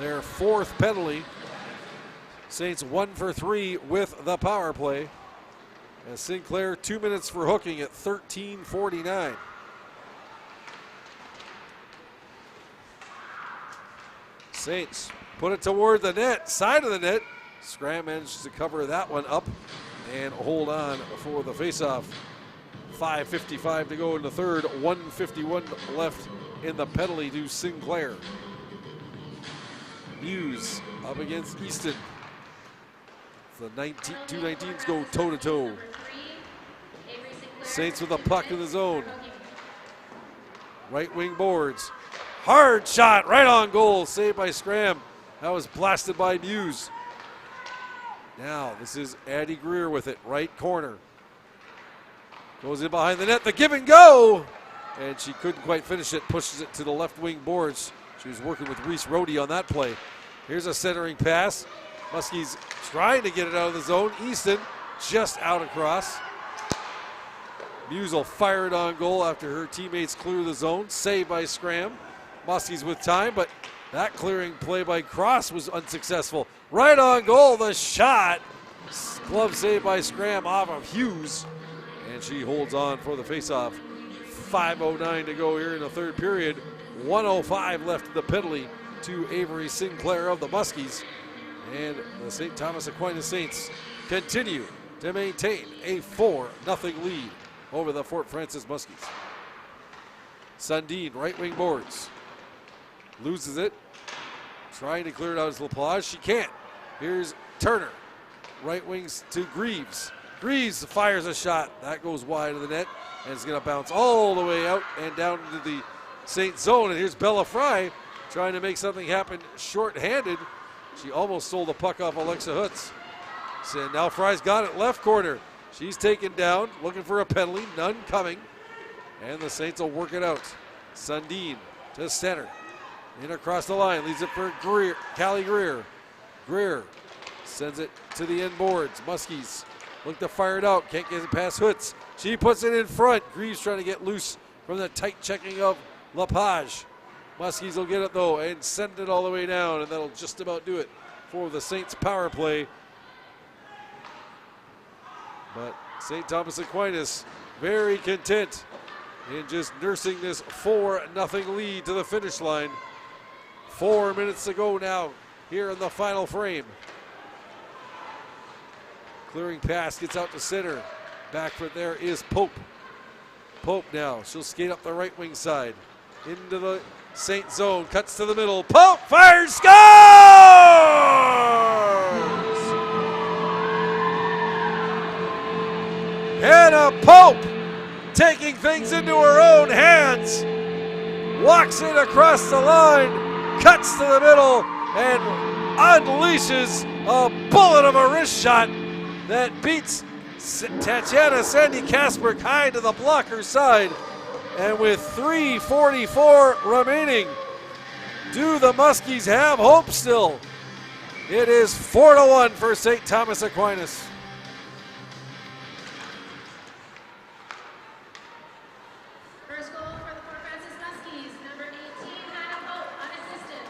Their fourth penalty. Saints 1 for 3 with the power play. As Sinclair 2 minutes for hooking at 13:49. Saints put it toward the net, side of the net. Scram managed to cover that one up and hold on for the faceoff. 5:55 to go in the third, 1:51 left in the penalty to Sinclair. Muse up against Easton. The 2 19s go toe-to-toe. Saints with a puck in the zone. Right wing boards. Hard shot right on goal, saved by Scram. That was blasted by Muse. Now this is Addie Greer with it, right corner. Goes in behind the net, the give and go! And she couldn't quite finish it, pushes it to the left wing boards. She was working with Reese Rohde on that play. Here's a centering pass. Muskies trying to get it out of the zone. Easton just out across. Muse will fire it on goal after her teammates clear the zone. Saved by Scram. Muskies with time, but that clearing play by Cross was unsuccessful. Right on goal, the shot. Glove saved by Scram off of Hughes. And she holds on for the faceoff. 5:09 to go here in the third period. 1:05 left in the penalty to Avery Sinclair of the Muskies. And the St. Thomas Aquinas Saints continue to maintain a 4-0 lead over the Fort Francis Muskies. Sundin, right wing boards. Loses it. Trying to clear it out as LaPlage. She can't. Here's Turner. Right wings to Greaves. Greaves fires a shot. That goes wide of the net. And it's going to bounce all the way out and down into the Saint zone. And here's Bella Fry trying to make something happen short-handed. She almost stole the puck off Alexa Hutz. So now Fry's got it left corner. She's taken down, looking for a penalty. None coming. And the Saints will work it out. Sundin to center. In across the line, leaves it for Greer, Callie Greer. Greer sends it to the end boards. Muskies look to fire it out, can't get it past Hutz. She puts it in front. Greaves trying to get loose from the tight checking of LaPage. Muskies will get it though and send it all the way down, and that'll just about do it for the Saints power play. But St. Thomas Aquinas very content in just nursing this 4-0 lead to the finish line. 4 minutes to go now here in the final frame. Clearing pass gets out to center. Back foot there is Pope. Pope now, she'll skate up the right wing side. Into the Saint zone, cuts to the middle. Pope fires, scores! Hannah Pope taking things into her own hands. Walks it across the line, cuts to the middle, and unleashes a bullet of a wrist shot that beats Tatiana Sandy Kasper high to the blocker side. And with 3:44 remaining, do the Muskies have hope still? It is 4-1 for St. Thomas Aquinas. First goal for the Fort Francis Muskies, number 18, Hannah Pope, unassisted.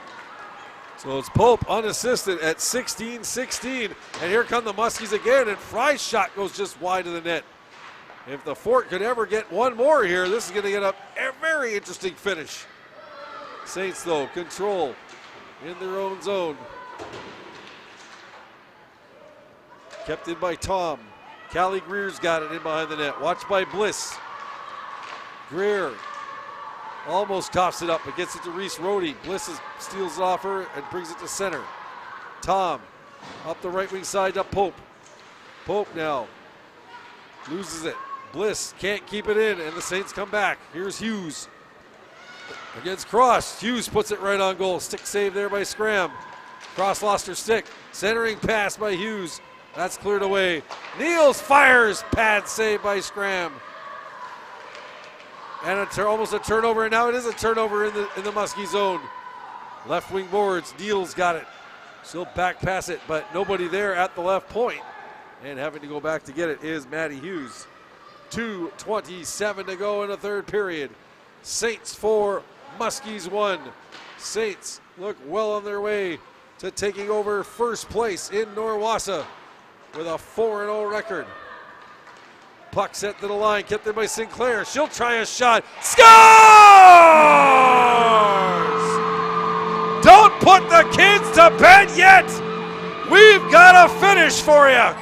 So it's Pope unassisted at 16-16. And here come the Muskies again, and Fry's shot goes just wide of the net. If the Fort could ever get one more here, this is going to get a very interesting finish. Saints, though, control in their own zone. Kept in by Tom. Callie Greer's got it in behind the net. Watched by Bliss. Greer almost coughs it up, but gets it to Reese Rohde. Bliss steals it off her and brings it to center. Tom up the right wing side to Pope. Pope now loses it. Bliss can't keep it in, and the Saints come back. Here's Hughes against Cross. Hughes puts it right on goal. Stick save there by Scram. Cross lost her stick. Centering pass by Hughes. That's cleared away. Niels fires. Pad save by Scram. And almost a turnover, and now it is a turnover in the Muskie zone. Left wing boards, Neal's got it. She'll back pass it, but nobody there at the left point. And having to go back to get it is Maddie Hughes. 2:27 to go in the third period. Saints 4, Muskies 1. Saints look well on their way to taking over first place in Norwassa with a 4-0 record. Puck set to the line, kept there by Sinclair. She'll try a shot. Scores! Don't put the kids to bed yet. We've got a finish for you.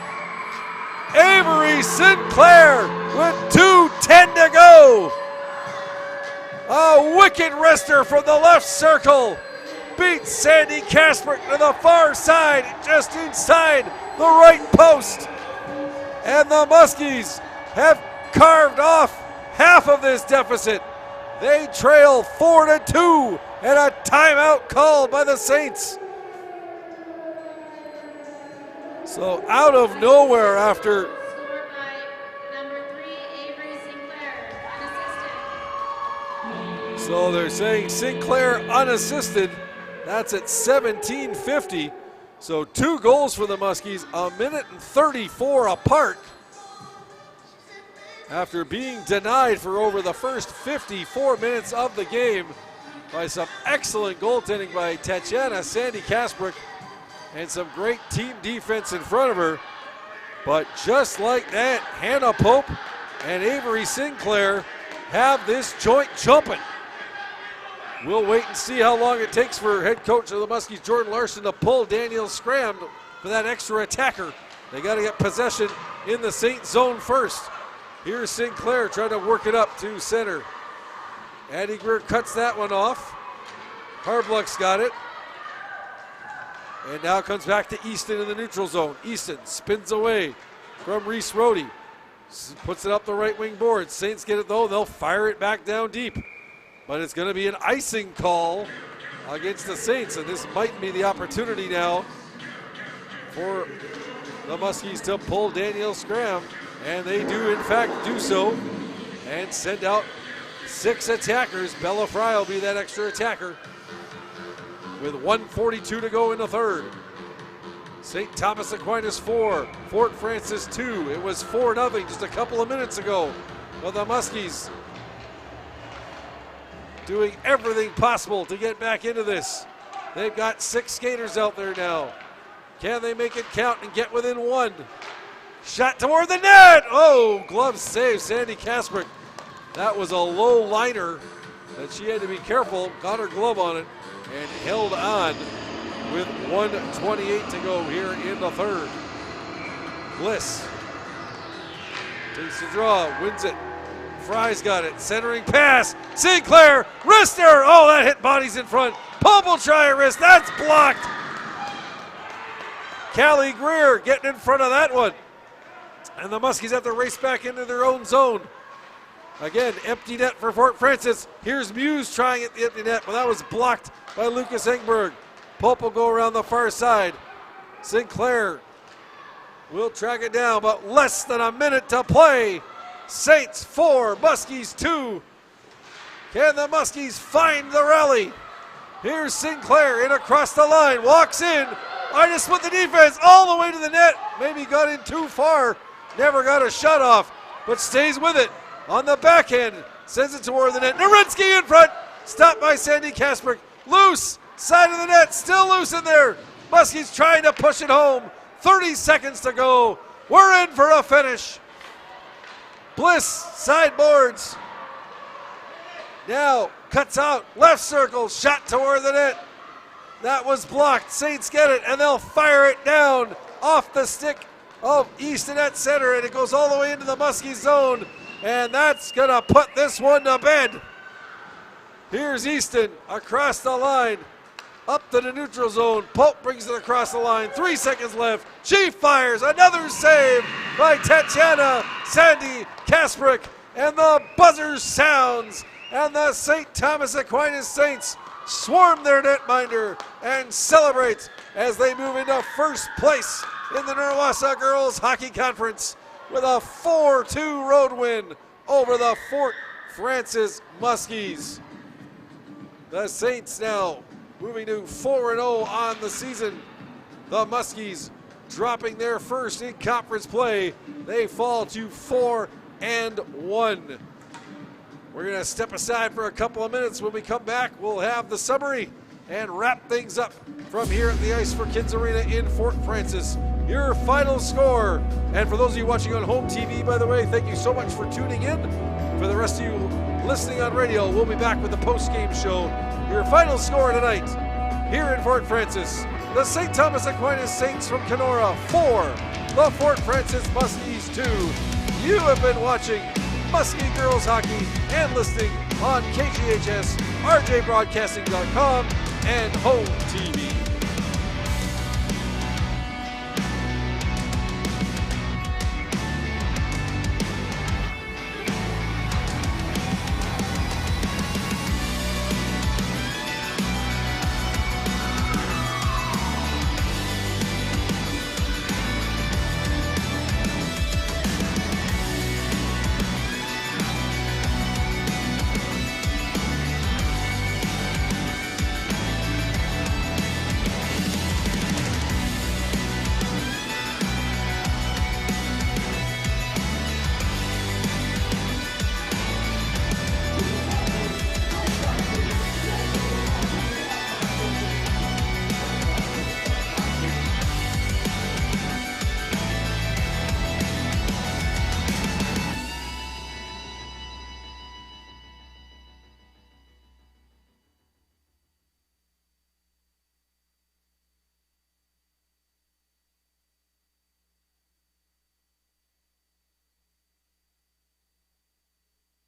Avery Sinclair with 2:10 to go. A wicked wrister from the left circle beats Sandy Kasper to the far side, just inside the right post. And the Muskies have carved off half of this deficit. They trail 4-2 and a timeout called by the Saints. So out of nowhere after Scored by number 3, Avery Sinclair, unassisted. So they're saying Sinclair unassisted. That's at 17:50. So 2 goals for the Muskies, 1:34 apart. After being denied for over the first 54 minutes of the game by some excellent goaltending by Tatiana Sandy Kasprick and some great team defense in front of her. But just like that, Hannah Pope and Avery Sinclair have this joint jumping. We'll wait and see how long it takes for head coach of the Muskies, Jordan Larson, to pull Daniel Scram for that extra attacker. They got to get possession in the Saint zone first. Here's Sinclair trying to work it up to center. Addie Greer cuts that one off. Harbluck's got it. And now comes back to Easton in the neutral zone. Easton spins away from Reese Rohde. Puts it up the right wing board. Saints get it though. They'll fire it back down deep. But it's going to be an icing call against the Saints. And this might be the opportunity now for the Muskies to pull Danielle Scram. And they do, in fact, do so and send out 6 attackers. Bella Fry will be that extra attacker with 1:42 to go in the third. St. Thomas Aquinas 4, Fort Francis 2. It was 4-0 just a couple of minutes ago. But the Muskies doing everything possible to get back into this. They've got 6 skaters out there now. Can they make it count and get within 1? Shot toward the net. Oh, glove save, Sandy Kasprick. That was a low liner that she had to be careful. Got her glove on it and held on with 1:28 to go here in the third. Bliss takes the draw, wins it. Fry's got it. Centering pass. Sinclair, wrister. Oh, that hit bodies in front. Pope will try a wrist. That's blocked. Callie Greer getting in front of that one. And the Muskies have to race back into their own zone. Again, empty net for Fort Francis. Here's Muse trying at the empty net, but that was blocked by Lucas Engberg. Pope will go around the far side. Sinclair will track it down, but less than a minute to play. Saints 4, Muskies 2. Can the Muskies find the rally? Here's Sinclair in across the line, walks in. I just split the defense all the way to the net. Maybe got in too far. Never got a shot off, but stays with it. On the backhand, sends it toward the net. Narinsky in front, stopped by Sandy Kasprick. Loose, side of the net, still loose in there. Muskies trying to push it home. 30 seconds to go. We're in for a finish. Bliss, sideboards. Now cuts out, left circle, shot toward the net. That was blocked. Saints get it, and they'll fire it down off the stick of Easton at center, and it goes all the way into the Muskie zone, and that's going to put this one to bed. Here's Easton across the line, up to the neutral zone. Pope brings it across the line. 3 seconds left. She fires. Another save by Tatiana Sandy Kasprick, and the buzzer sounds, and the St. Thomas Aquinas Saints swarm their netminder and celebrate as they move into first place in the Norwassa Girls Hockey Conference with a 4-2 road win over the Fort Francis Muskies. The Saints now moving to 4-0 on the season. The Muskies dropping their first in conference play. They fall to 4-1. We're going to step aside for a couple of minutes. When we come back, we'll have the summary and wrap things up from here at the Ice for Kids Arena in Fort Francis. Your final score. And for those of you watching on home TV, by the way, thank you so much for tuning in. For the rest of you listening on radio, we'll be back with the post-game show. Your final score tonight here in Fort Francis. The St. Thomas Aquinas Saints from Kenora 4, the Fort Francis Muskies 2. You have been watching Muskie Girls Hockey and listening on KGHS, RJBroadcasting.com, and Home TV.